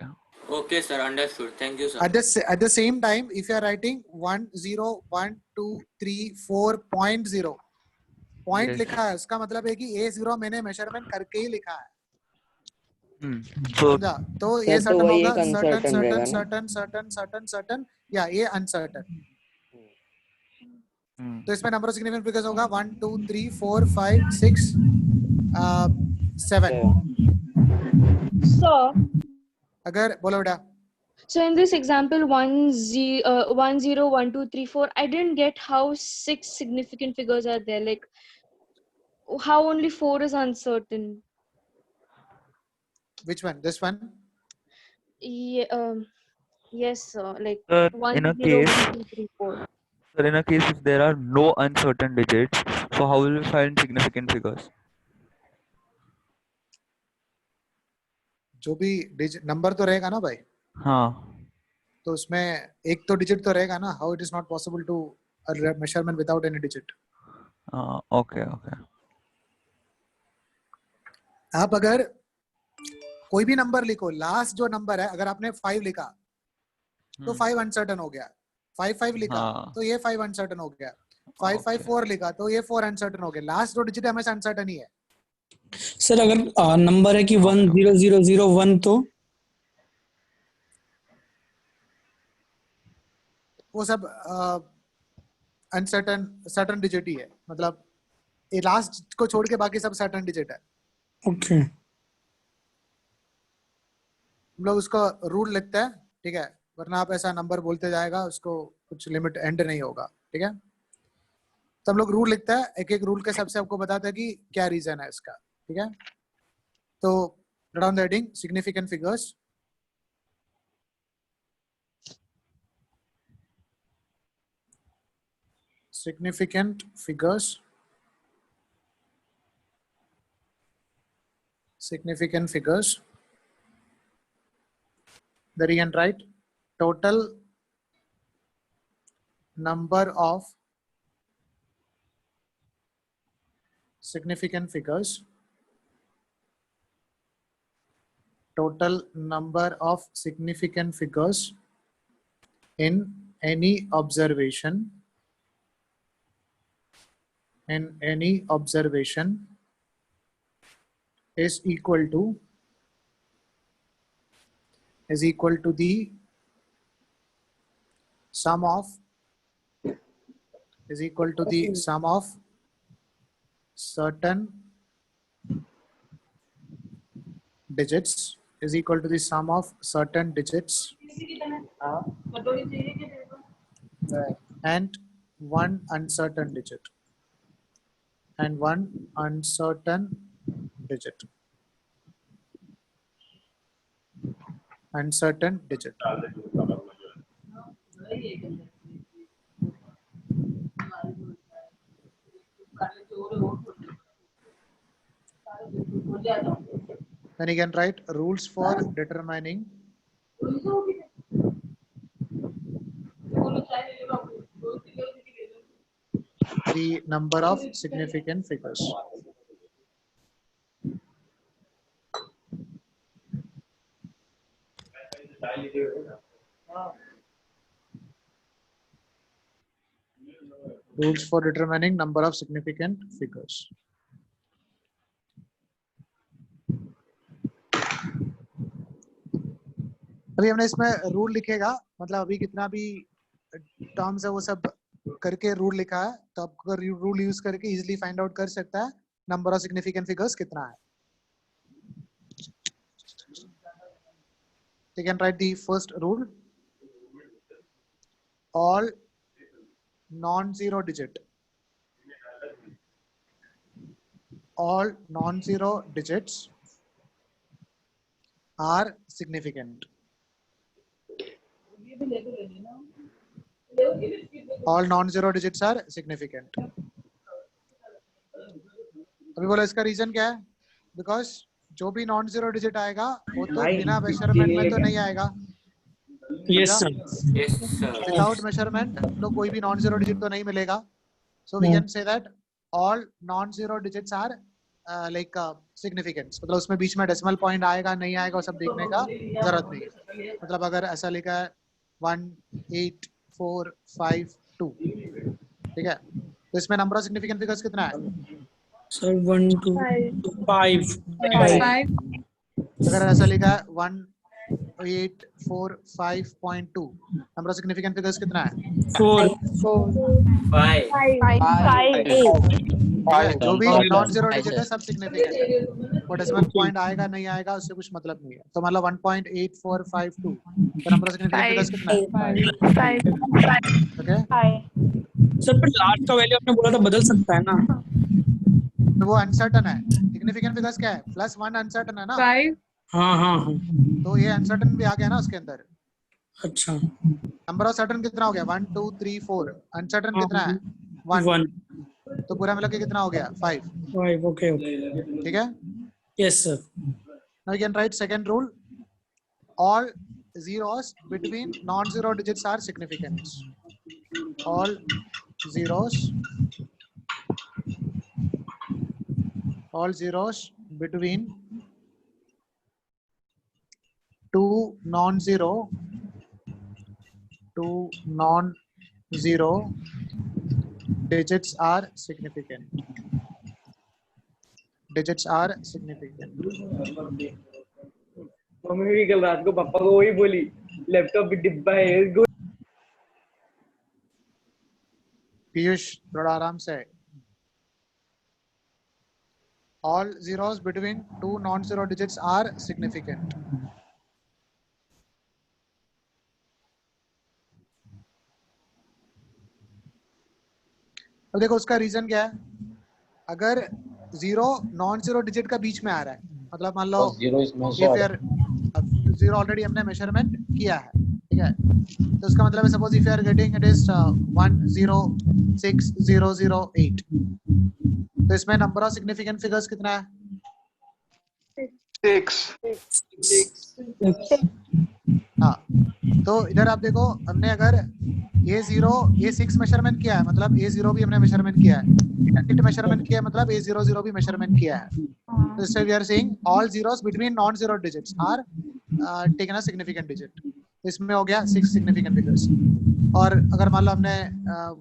Okay, sir. Understood. Thank you, sir. At the same time, if you are writing 1 0 1 2 3 4.0 point Yes. लिखा है, उसका मतलब है कि A0 मैंने मेजरमेंट करके ही लिखा है। तो समझा? तो ये सर, तो सर्टन वही होगा, एक uncertain सर्टन रहेगा ना? सर्टन सर्टन सर्टन सर्टन, या ये अनसर्टन। तो इसमें नंबर ऑफ सिग्निफिकेंट फिगर्स होगा 1 2 3 4 5 6 7। Sir, अगर बोलो बेटा। so in this example 1 0 1 2 3 4, I didn't get how 6 significant figures are there. Like how only 4 is uncertain. Which one? This one? Yeah, yes, sir. Like Sir, 1 in a 0 case, 1 2 3 4. sir, in a case if there are no uncertain digits, so how will we find significant figures? जो भी number तो रहेगा ना भाई, हाँ तो उसमें एक तो डिजिट तो रहेगा ना। How it is not possible to measurement without any digit? Okay okay आप अगर कोई भी नंबर लिखो, लास्ट जो नंबर है, अगर आपने 5 लिखा तो 5 अनसर्टन हो गया, 5 5 लिखा हाँ। तो ये 5 अनसर्टन हो गया, 5 5 4 लिखा तो ये 4 अनसर्टन हो गया। लास्ट जो डिजिट हमेशा अनसर्टन ही है। सर अगर नंबर है कि 10001 तो वो सब अनसर्टन सर्टन डिजिट ही है, मतलब ये लास्ट को छोड़ के बाकी सब सर्टन डिजिट है। ओके हम लोग उसको रूल लिखते हैं, ठीक है, वरना आप ऐसा नंबर बोलते जाएगा उसको कुछ लिमिट एंड नहीं होगा। ठीक है, तो हम लोग रूल लिखते हैं, एक एक रूल के हिसाब से आपको बताते हैं कि क्या रीजन है इसका। ठीक है, तो down the heading significant figures. significant figures, significant figures, then you can write total number of significant figures, total number of significant figures in any observation, is equal to the sum of certain digits, and one uncertain digit. Then you can write rules for determining the number of significant figures. Rules for determining number of significant figures. अभी हमने इसमें rule लिखेगा, मतलब अभी कितना भी terms है वो सब करके रूल लिखा है, तो आप अगर रूल यूज करके इजीली फाइंड आउट कर सकता है नंबर ऑफ सिग्निफिकेंट फिगर्स कितना है. You can write the first rule. All non-zero digits are significant. All non-zero digits are significant. अभी बोला इसका रीजन क्या है? बिकॉज जो भी नॉन जीरो डिजिट आएगा वो तो बिना मेजरमेंट में तो नहीं आएगा. Yes sir. विदाउट मेजरमेंट तो कोई भी नॉन जीरो डिजिट तो नहीं मिलेगा. So we can say that all non zero digits are like significant. मतलब उसमें बीच में डेसिमल पॉइंट आएगा नहीं आएगा वो सब देखने का जरूरत नहीं है. मतलब अगर ऐसा लिखा है 1 8 4 5 2, ठीक है, तो इसमें नंबर ऑफ सिग्निफिकेंट फिगर्स कितना है? सर 1 2 5. अगर ऐसा लिखा है 1 8 4 5.2, नंबर ऑफ सिग्निफिकेंट फिगर्स कितना है? 4 जो भी नॉन जीरो डिजिट है सब सिग्निफिकेंट है. वो डेसिमल पॉइंट आएगा नहीं आएगा उससे कुछ मतलब नहीं है. तो मतलब 1.8452, तो नंबर ऑफ सिग्निफिकेंट फिगर्स कितना है? 5. ओके सर पर लास्ट का वैल्यू आपने बोला था बदल सकता है ना? तो वो अनसर्टन है. सिग्निफिकेंट फिगर्स क्या है? +1 अनसर्टन है ना. 5. हाँ. तो ये अनसर्टन भी आ गया ना उसके अंदर. अच्छा. नंबर ऑफ सर्टन कितना हो गया? 1 2 3 4. अनसर्टन कितना है? 1. तो पूरा मिला के कितना हो गया? 5. ओके. ठीक है. Yes sir. Now you can write second rule. All zeros between non-zero digits are significant. All zeros between two non-zero digits are significant. Mummy भी कल रात को पापा को वही बोली, लैपटॉप भी डिब्बा है. पीयूष थोड़ा आराम से. All zeros between two non-zero digits are significant. अब देखो उसका रीजन क्या है. अगर जीरो नॉन जीरो डिजिट का बीच में आ रहा है, मतलब मान लो जीरो ऑलरेडी हमने मेजरमेंट किया है, ठीक है, तो उसका मतलब है suppose if you are getting it is 106008, तो इसमें नंबर ऑफ सिग्निफिकेंट फिगर्स कितना है? 6. हाँ, तो इधर आप देखो, हमने अगर A6 मेजरमेंट किया है, मतलब A0 भी हमने मेजरमेंट किया है, इट मेजरमेंट किया है, मतलब A00 भी मेजरमेंट किया है. तो इससे we are saying all zeros between non zero digits are taken a significant digit. इसमें हो गया 6 सिग्निफिकेंट फिगर्स. और अगर मान लो हमने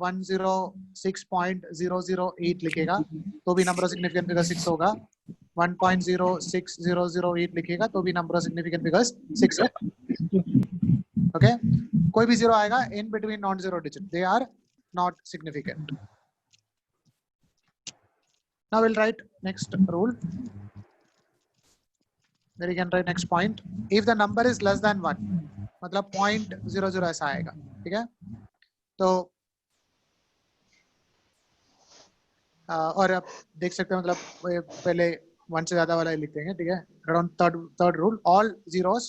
106.008 लिखेगा तो भी नंबर ऑफ सिग्निफिकेंट फिगर 6 होगा. 1.06008 लिखेगा तो भी नंबर ऑफ सिग्निफिकेंट फिगर्स 6 होगा. ओके, कोई भी जीरो आएगा in between non zero digit, they are not significant. Now we'll write next rule. There you can write next point. If the number is less than 1, मतलब 0.00 ऐसा आएगा. ठीक है, तो और आप देख सकते हैं, मतलब पहले 1 से ज्यादा वाला लिख देंगे. ठीक है, around third rule, all zeros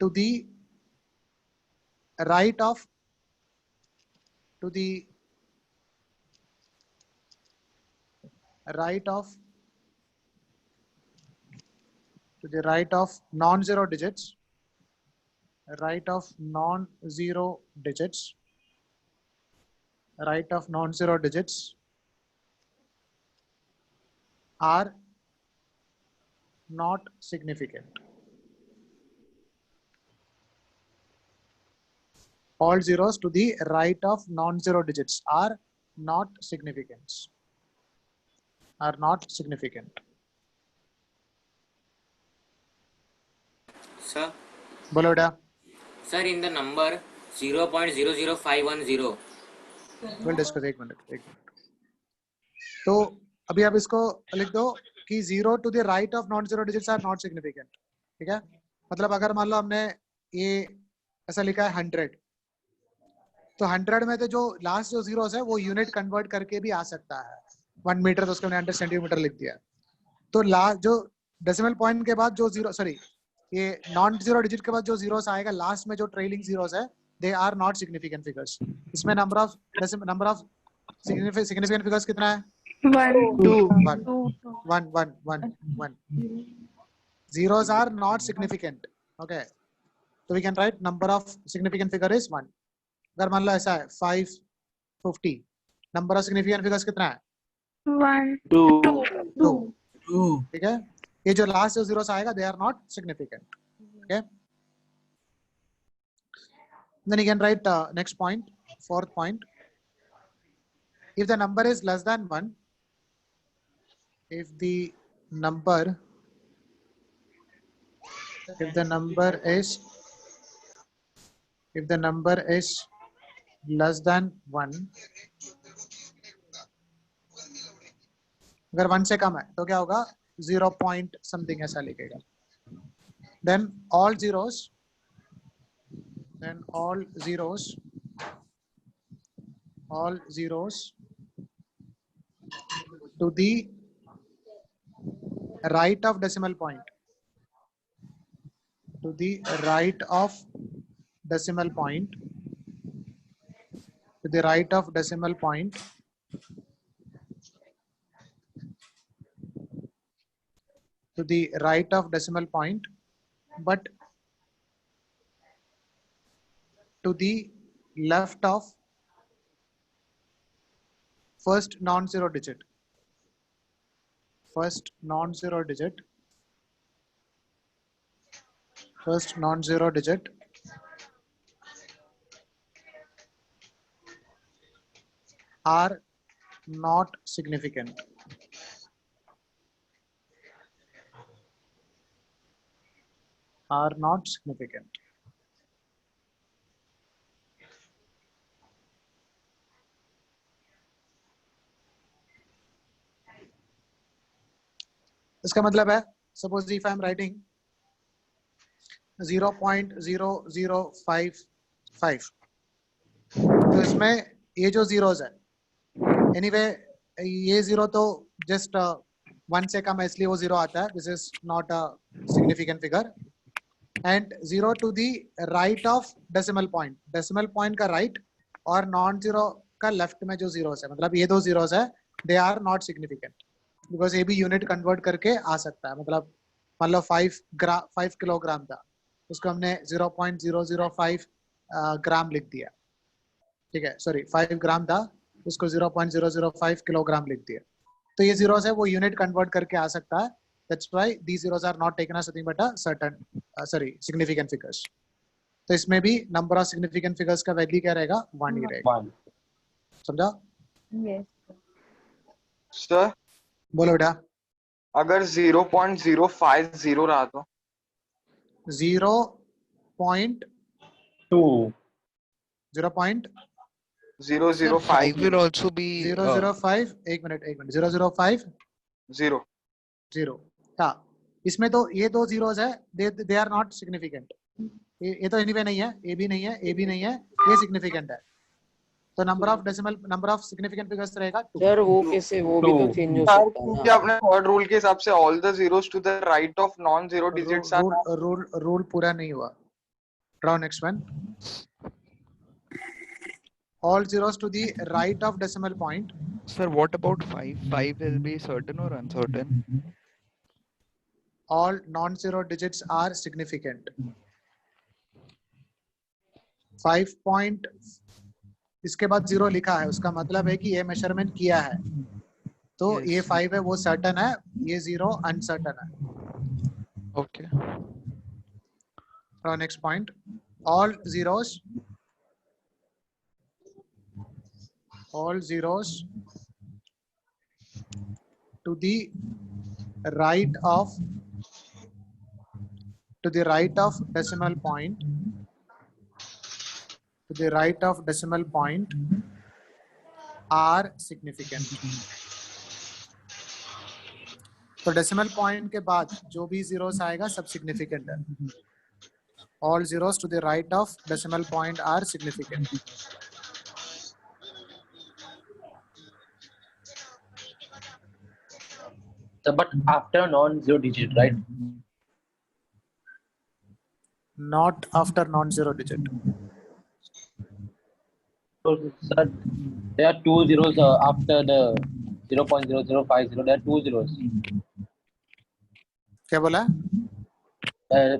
to the right of to the right of non-zero digits, right of non-zero digits are not significant. All zeros to the right of non-zero digits are not significant. Sir, बोलो बेटा. sir, in the number 0.00510. We'll discuss. एक minute. तो अभी आप इसको लिख दो कि 0 to the right of non-zero digits are not significant. ठीक है, मतलब अगर मान लो हमने ये ऐसा लिखा है 100, तो 100 में तो जो लास्ट जो जीरोस है वो यूनिट कन्वर्ट करके भी आ सकता है. 1 मीटर तो उसको हमने 100 सेंटीमीटर लिख दिया. तो लास्ट जो डेसिमल पॉइंट के बाद जो जीरो, सॉरी, ये नॉन जीरो डिजिट के बाद जो जीरोस आएगा लास्ट में, जो ट्रेलिंग जीरोस है, they are not significant figures. इसमें नंबर ऑफ सिग्निफिकेंट फिगर्स कितना है? 1. Zeros are not significant. Okay, so we can write number of significant figure is 1. अगर मान लो ऐसा है 550, नंबर ऑफ सिग्निफिकेंट फिगर्स कितना है? 1, 2. ठीक है, ये जो लास्ट जो जीरोस आएगा they are not significant. Okay, then you can write next point, fourth point. If the number is less than 1, if the number is less than 1, अगर 1 से कम है तो क्या होगा? 0 point something ऐसा लिखेगा. Then all zeros to the right of decimal point, to the right of decimal point but to the left of first non-zero digit are not significant. इसका मतलब है, suppose if I am writing 0.0055, तो इसमें ये जो zeros है, anyway ये zero तो जस्ट 1 से कम है इसलिए वो जीरो आता है. This is not a significant figure. And 0 to the right of decimal point का राइट और नॉन जीरो का लेफ्ट में जो जीरोस है, मतलब ये दो जीरोस है they are not significant because ये भी यूनिट कन्वर्ट करके आ सकता है. मतलब मान लो 5 किलोग्राम था, उसको हमने 0.005 ग्राम लिख दिया. ठीक है, सॉरी 5 ग्राम था, उसको 0.005 किलोग्राम लिख दिया. तो ये जीरोस है वो यूनिट कन्वर्ट करके आ सकता है. That's why these zeros are not taken as nothing but a certain significant figures. तो इसमें भी नंबर ऑफ सिग्निफिकेंट फिगर्स का वैल्यू क्या रहेगा? 1 ही रहेगा. समझा? Yes. सर बोलो बेटा. अगर 0.050 रहा तो 0.005 will also be 005. एक मिनट 005 0. हाँ, इसमें तो ये दो जीरोस है, दे आर नॉट सिग्निफिकेंट. ये तो एनीवे नहीं है, ए भी नहीं है, ए भी नहीं है, ये सिग्निफिकेंट है. तो नंबर ऑफ सिग्निफिकेंट फिगर्स रहेगा 2. सर वो कैसे, वो भी तो चेंज हो सर सकता है क्योंकि ना. आपने थर्ड रूल के हिसाब से all the zeros to the right of non zero digits are rule पूरा नहीं हुआ. Draw next one. All zeros to the right of decimal point. Sir, what about 5? 5 will be certain or uncertain? All non-zero digits are significant. 5 point इसके बाद 0 लिखा है, उसका मतलब है कि ये मेजरमेंट किया है. तो ये 5 है वो सर्टन है, ये 0 अनसर्टन है. Okay. Next point. All zeros to the right of decimal point are significant. तो डेसिमल पॉइंट के बाद जो भी जीरोस आएगा सब सिग्निफिकेंट है. All zeros to the right of decimal point are significant. So, but after non-zero digit, right? Not after non-zero digit. So, sir, there are 2 zeros after the 0.0050. There are 2 zeros. क्या बोला?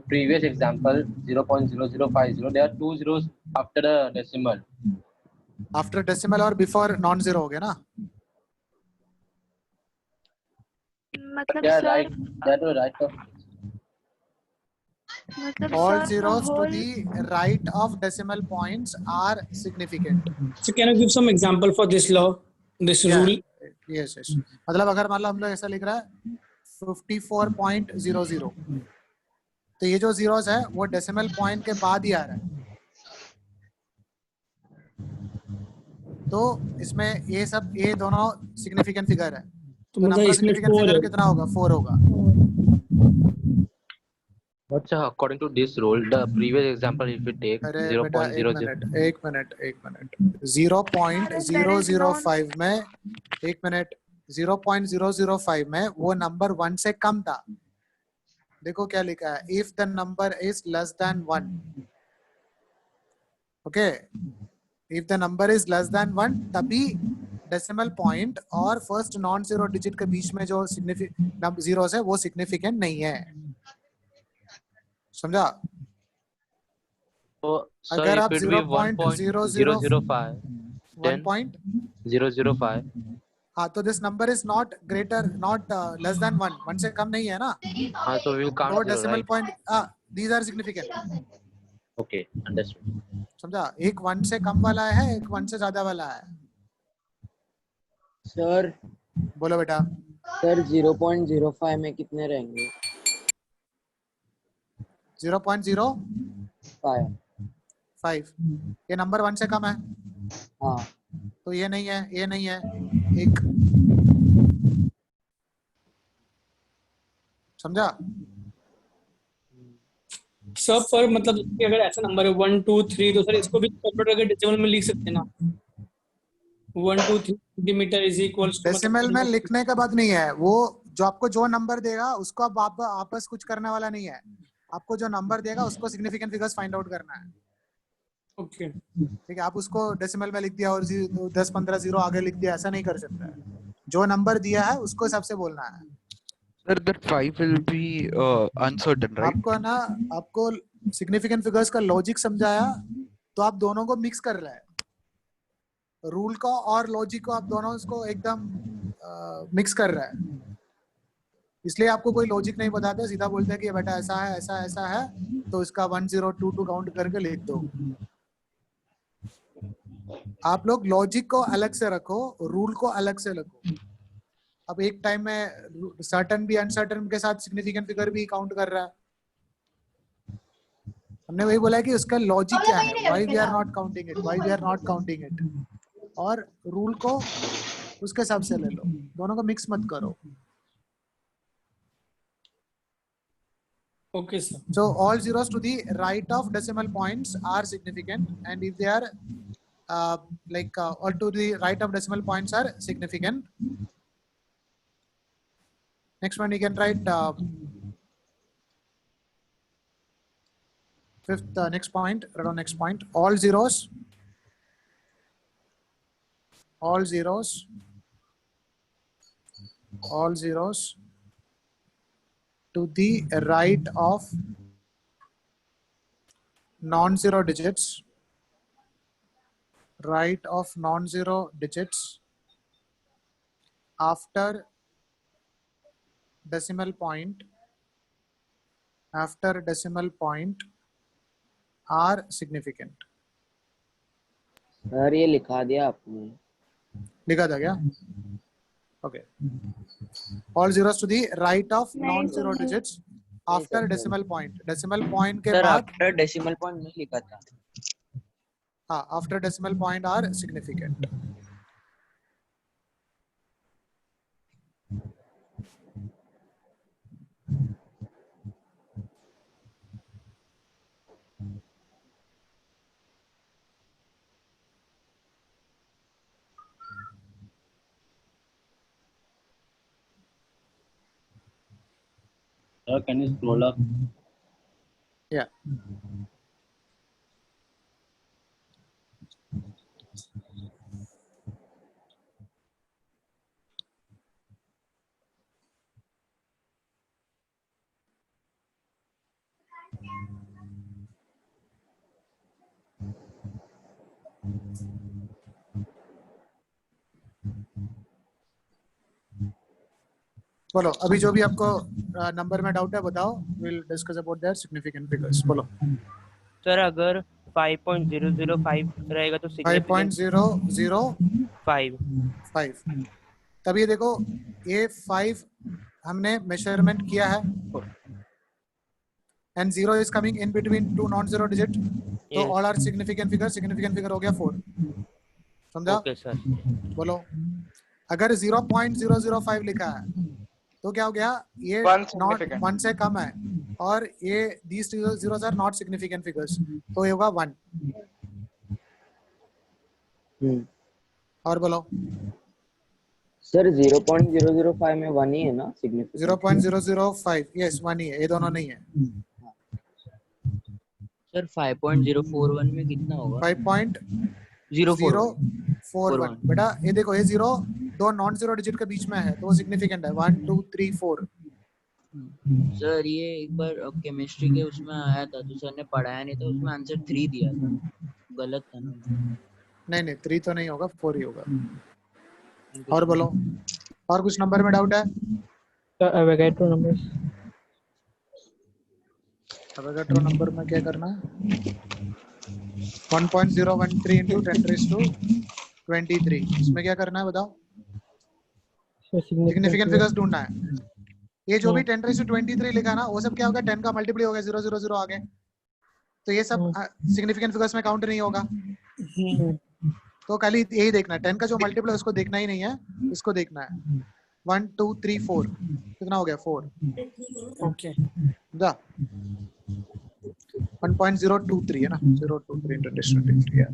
Previous example 0.0050. There are 2 zeros after the decimal. After decimal और before non-zero हो गया ना? मतलब They are sir, right. They are the right of. मतलब All sir zeros to whole the right of decimal points are significant. So can you give some example for this law, this Yeah. rule? Yes. मतलब अगर मान लो हम लोग ऐसा लिख रहा है 54.00, तो ये जो जीरोस है वो डेसिमल पॉइंट के बाद ही आ रहा है. तो इसमें ये दोनों सिग्निफिकेंट फिगर है. तो मतलब नंबर इसमें सिग्निफिकेंट 4 फिगर है. कितना होगा? 4 होगा. But according to this rule, the previous example, if we take अरे बेटा 0.00, एक मिनट 0.0005 में 0.005 में वो नंबर 1 से कम था. देखो क्या लिखा है, if the number is less than 1. Okay, if the number is less than 1 तभी डेसिमल पॉइंट और फर्स्ट नॉन जीरो डिजिट के बीच में जो जीरोस है वो सिग्निफिकेंट नहीं है. समझा? so sir, अगर if आप it be 1.005, then 0.005. हाँ, तो this number is not less than 1 से कम नहीं है ना. So we will count तो 0, decimal right? Point these are significant. Okay, understood. समझा? एक 1 से कम वाला है, एक 1 से ज्यादा वाला है. सर बोलो बेटा. सर 0.05 में कितने रहेंगे? 0.05. ये नंबर 1 से कम है. हाँ. तो ये नहीं है, ये नहीं है. एक समझा? सब पर मतलब कि अगर ऐसा नंबर है 1 2 3 तो सर इसको भी कन्वर्ट करके डेसिमल में लिख सकते हैं ना. 1 2 3 centimetre is equals to decimal में लिखने का बात नहीं है. वो जो आपको जो नंबर देगा उसको आप आपस कुछ करने वाला नहीं है. आपको जो नंबर देगा उसको सिग्निफिकेंट फिगर्स फाइंड आउट करना है. ओके. ठीक है, आप उसको डेसिमल में लिख दिया और 10-15 जीरो आगे लिख दिया, ऐसा नहीं कर सकता है. जो नंबर दिया है उसको हिसाब से बोलना है। Sir, that 5 will be uncertain, right? आपको सिग्निफिकेंट फिगर्स का लॉजिक समझाया, तो आप दोनों को मिक्स कर रहे हैं, रूल को और लॉजिक को आप दोनों इसको एकदम मिक्स कर रहे हैं। इसलिए आपको कोई लॉजिक नहीं बताते, सीधा बोलते हैं कि बेटा ऐसा है ऐसा ऐसा है, तो इसका 1022 काउंट करके लिख दो। आप लोग लॉजिक को अलग से रखो, रूल को अलग से रखो। अब एक टाइम में सर्टेन भी अनसर्टेन के साथ सिग्निफिकेंट फिगर भी काउंट कर रहा है। हमने वही बोला कि उसका लॉजिक क्या है, why we are not counting it, why we are not counting it, और रूल को उसके हिसाब से ले लो, दोनों को मिक्स मत करो। Okay, sir. So all zeros to the right of decimal points are significant, and if they are all to the right of decimal points are significant. Next one you can write fifth next point. Write on next point. All zeros to the right of non-zero digits, after decimal point are significant. Sir ये लिखा दिया आपने। लिखा था क्या? Okay. All zeros to the right of non-zero digits after decimal point. Decimal point के sir बाद after decimal point नहीं लिखा था। हाँ, after decimal point are significant. Sir, can you scroll up? Yeah. बोलो, अभी जो भी आपको नंबर में डाउट है बताओ, will discuss about their significant figures. बोलो। सर अगर 5.005 रहेगा तो significant 5.005। तब ये देखो, ये 5 हमने मेजरमेंट किया है, and 0 is coming in between two non zero digit, तो ऑल आर सिग्निफिकेंट फिगर हो गया 4। समझा? Okay sir. बोलो, अगर 0.005 लिखा है तो क्या हो गया, ये नॉट 1 से कम है, और ये these zeros are not significant figures, तो ये होगा 1। और बोलो सर 0.005 में 1 ही है ना सिग्निफिकेंट? 0.005 यस 1 ही है, ये दोनों नहीं है। सर 5.041 में कितना होगा? 5.041 बेटा, ये देखो, ये 0 दो नॉन जीरो डिजिट के बीच में है, तो वो सिग्निफिकेंट है। 1 2 3 4। सर ये एक बार केमिस्ट्री के उसमें आया था, तो सर ने पढ़ाया नहीं था, उसमें आंसर 3 दिया था, गलत था ना? नहीं 3 तो नहीं होगा, 4 ही होगा। और बोलो, और कुछ नंबर में डाउट है? एवोगैड्रो नंबर में क्या करना है? 1.013 into 10⁻23। इसमें क्या करना है बताओ? सिग्निफिकेंट फिगर्स ढूंढना है। ये जो भी 10⁻23 लिखा ना, वो सब क्या होगा, 10 का मल्टीप्लाई होगा, 0 0 0 आगे, तो ये सब सिग्निफिकेंट फिगर्स में काउंट नहीं होगा। तो खाली यही देखना है, 10 का जो मल्टीप्लाई उसको देखना ही नहीं है, इसको देखना है। 1 2 3 4 कितना हो गया? 4। ओके, 1.023 है ना, 023 into 10⁻23 है।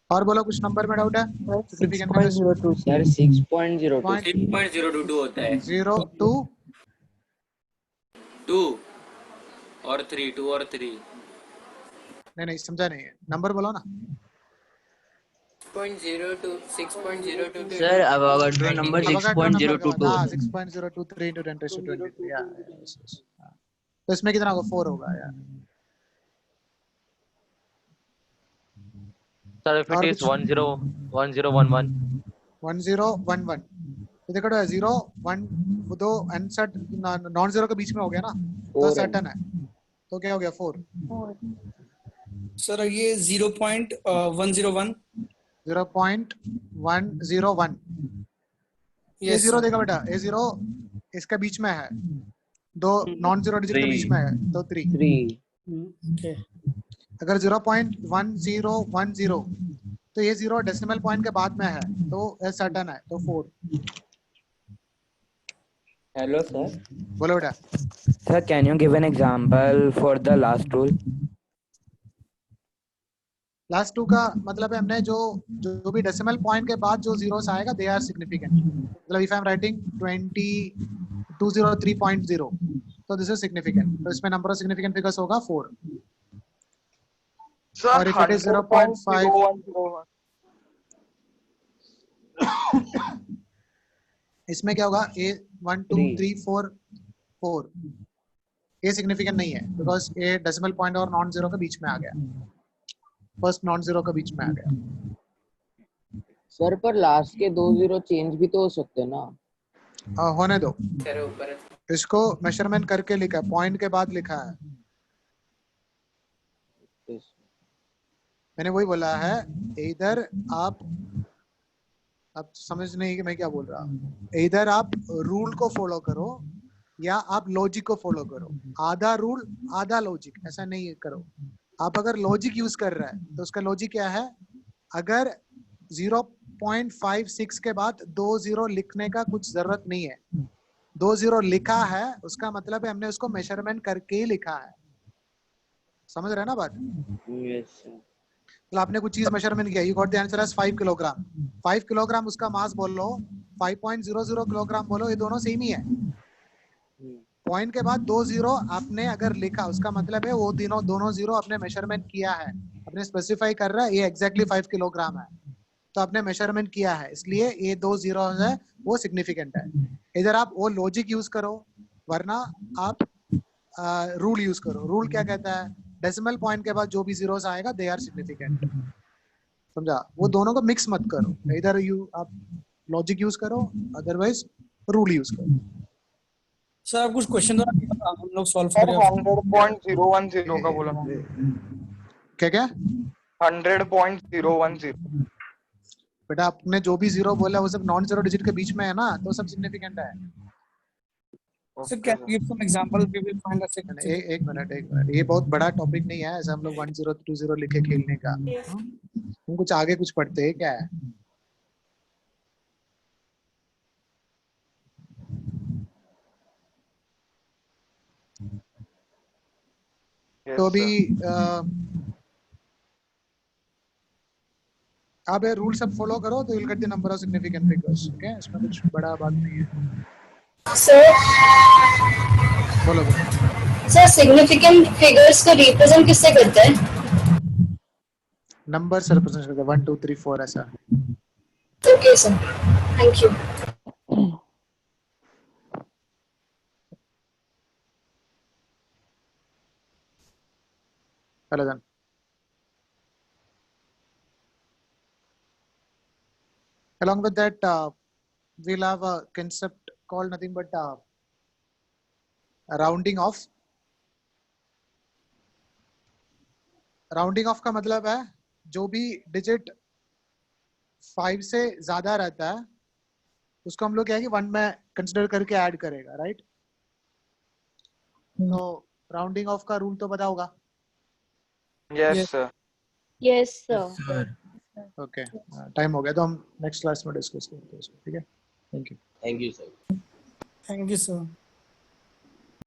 और बोलो, कुछ नंबर में डाउट है? सिग्निफिकेंट फिगर्स 6.022 होता है। 0 2 2 और 3 2 और 3। नहीं समझा नहीं है, नंबर बोलो ना। 6.022 sir Avogadro number Avogadro number का 6.022 हाँ 6.023 into 10 raised to 23 yeah, yes, yes. हाँ. तो इसमें कितना होगा 4 होगा यार Sir, if it और is कुछ 1011. 1011 तो देखो 0 1 वो दो अनसर्ट नॉन जीरो के बीच में हो गया ना तो सर्टेन है तो क्या हो गया 4 सर ये 0.101 0.101 ये Yes, जीरो sir. देखो बेटा ये जीरो इसके बीच में है दो नॉन जीरो डिजिट के बीच में है तो 3 Okay. अगर 0.1010 तो ये जीरो डेसिमल पॉइंट के बाद में है तो ये सर्टेन है तो 4 Hello, sir. बोलो बेटा Sir, can you give an example for the last rule? Last 2 का मतलब है हमने जो भी डेसिमल पॉइंट के बाद जो जीरोस आएगा दे आर सिग्निफिकेंट मतलब इफ आई एम राइटिंग 203.0 तो दिस इज सिग्निफिकेंट तो इसमें नंबर ऑफ सिग्निफिकेंट फिगर्स होगा 4 Sir, और इफ इट इज 0.5 इसमें क्या होगा ए 1 2 3 4 4 ये सिग्निफिकेंट नहीं है बिकॉज ये डेसिमल पॉइंट और नॉन जीरो के बीच में आ गया फर्स्ट नॉन जीरो के बीच में आ गया सर पर लास्ट के 2 जीरो चेंज भी तो हो सकते हैं ना होने दो सर ऊपर इसको मेजरमेंट करके लिखा है पॉइंट के बाद लिखा है मैंने वही बोला है इधर आप समझ नहीं कि मैं क्या बोल रहा हूँ इधर आप रूल को फॉलो करो या आप लॉजिक को फॉलो करो आधा रूल आधा लॉजिक ऐसा नहीं करो आप अगर लॉजिक यूज कर रहा है तो उसका लॉजिक क्या है अगर 0.56 के बाद 2 जीरो लिखने का कुछ जरूरत नहीं है 2 जीरो लिखा है उसका मतलब है हमने उसको मेजरमेंट करके ही लिखा है समझ रहे हैं ना बात यस सर तो आपने कुछ चीज मेजरमेंट किया you got the answer as 5 kilogram 5 kilogram उसका मास बोल लो 5.00 किलोग्राम बोलो ये दोनों सेम ही है पॉइंट के बाद 2 जीरो आपने अगर लिखा उसका मतलब है वो दोनों जीरो आपने मेजरमेंट किया है आपने स्पेसिफाई कर रहा है ये एग्जैक्टली 5 किलोग्राम है तो आपने मेजरमेंट किया है इसलिए ये 2 जीरो है वो सिग्निफिकेंट है इधर आप वो लॉजिक यूज करो वरना आप रूल यूज करो रूल क्या कहता है डेसिमल पॉइंट के बाद जो भी जीरोस आएगा दे आर सिग्निफिकेंट समझा वो दोनों को मिक्स मत करो इधर आप लॉजिक यूज करो अदरवाइज रूल यूज करो सर आप कुछ क्वेश्चन हम लोग सॉल्व सर करें 100.010 का बोला क्या क्या 100.010 बेटा आपने जो भी जीरो बोला वो सब नॉन जीरो डिजिट के बीच में है ना तो सब सिग्निफिकेंट है sir can you give some example we will find the एक मिनट ये बहुत बड़ा टॉपिक नहीं है ऐसा हम लोग 1020 लिखे खेलने का हम कुछ आगे कुछ पढ़ते हैं क्या है तो अभी आप ये रूल सब फॉलो करो तो you'll get the number of significant figures okay इसमें कुछ बड़ा बात नहीं है सर बोलो सर सिग्निफिकेंट फिगर्स को रिप्रेजेंट किससे करते हैं नंबर से रिप्रेजेंट करते हैं 1 2 3 4 ऐसा ओके सर थैंक यू चलो then along with that we'll have a concept called nothing but rounding off का मतलब है जो भी डिजिट 5 से ज्यादा रहता है उसको हम लोग क्या है कि 1 में कंसीडर करके ऐड करेगा राइट तो राउंडिंग ऑफ का रूल तो पता होगा yes sir Yes, sir. Okay time हो गया तो हम नेक्स्ट क्लास में डिस्कस करते हैं इसको ठीक है thank you Thank you, sir. Thank you sir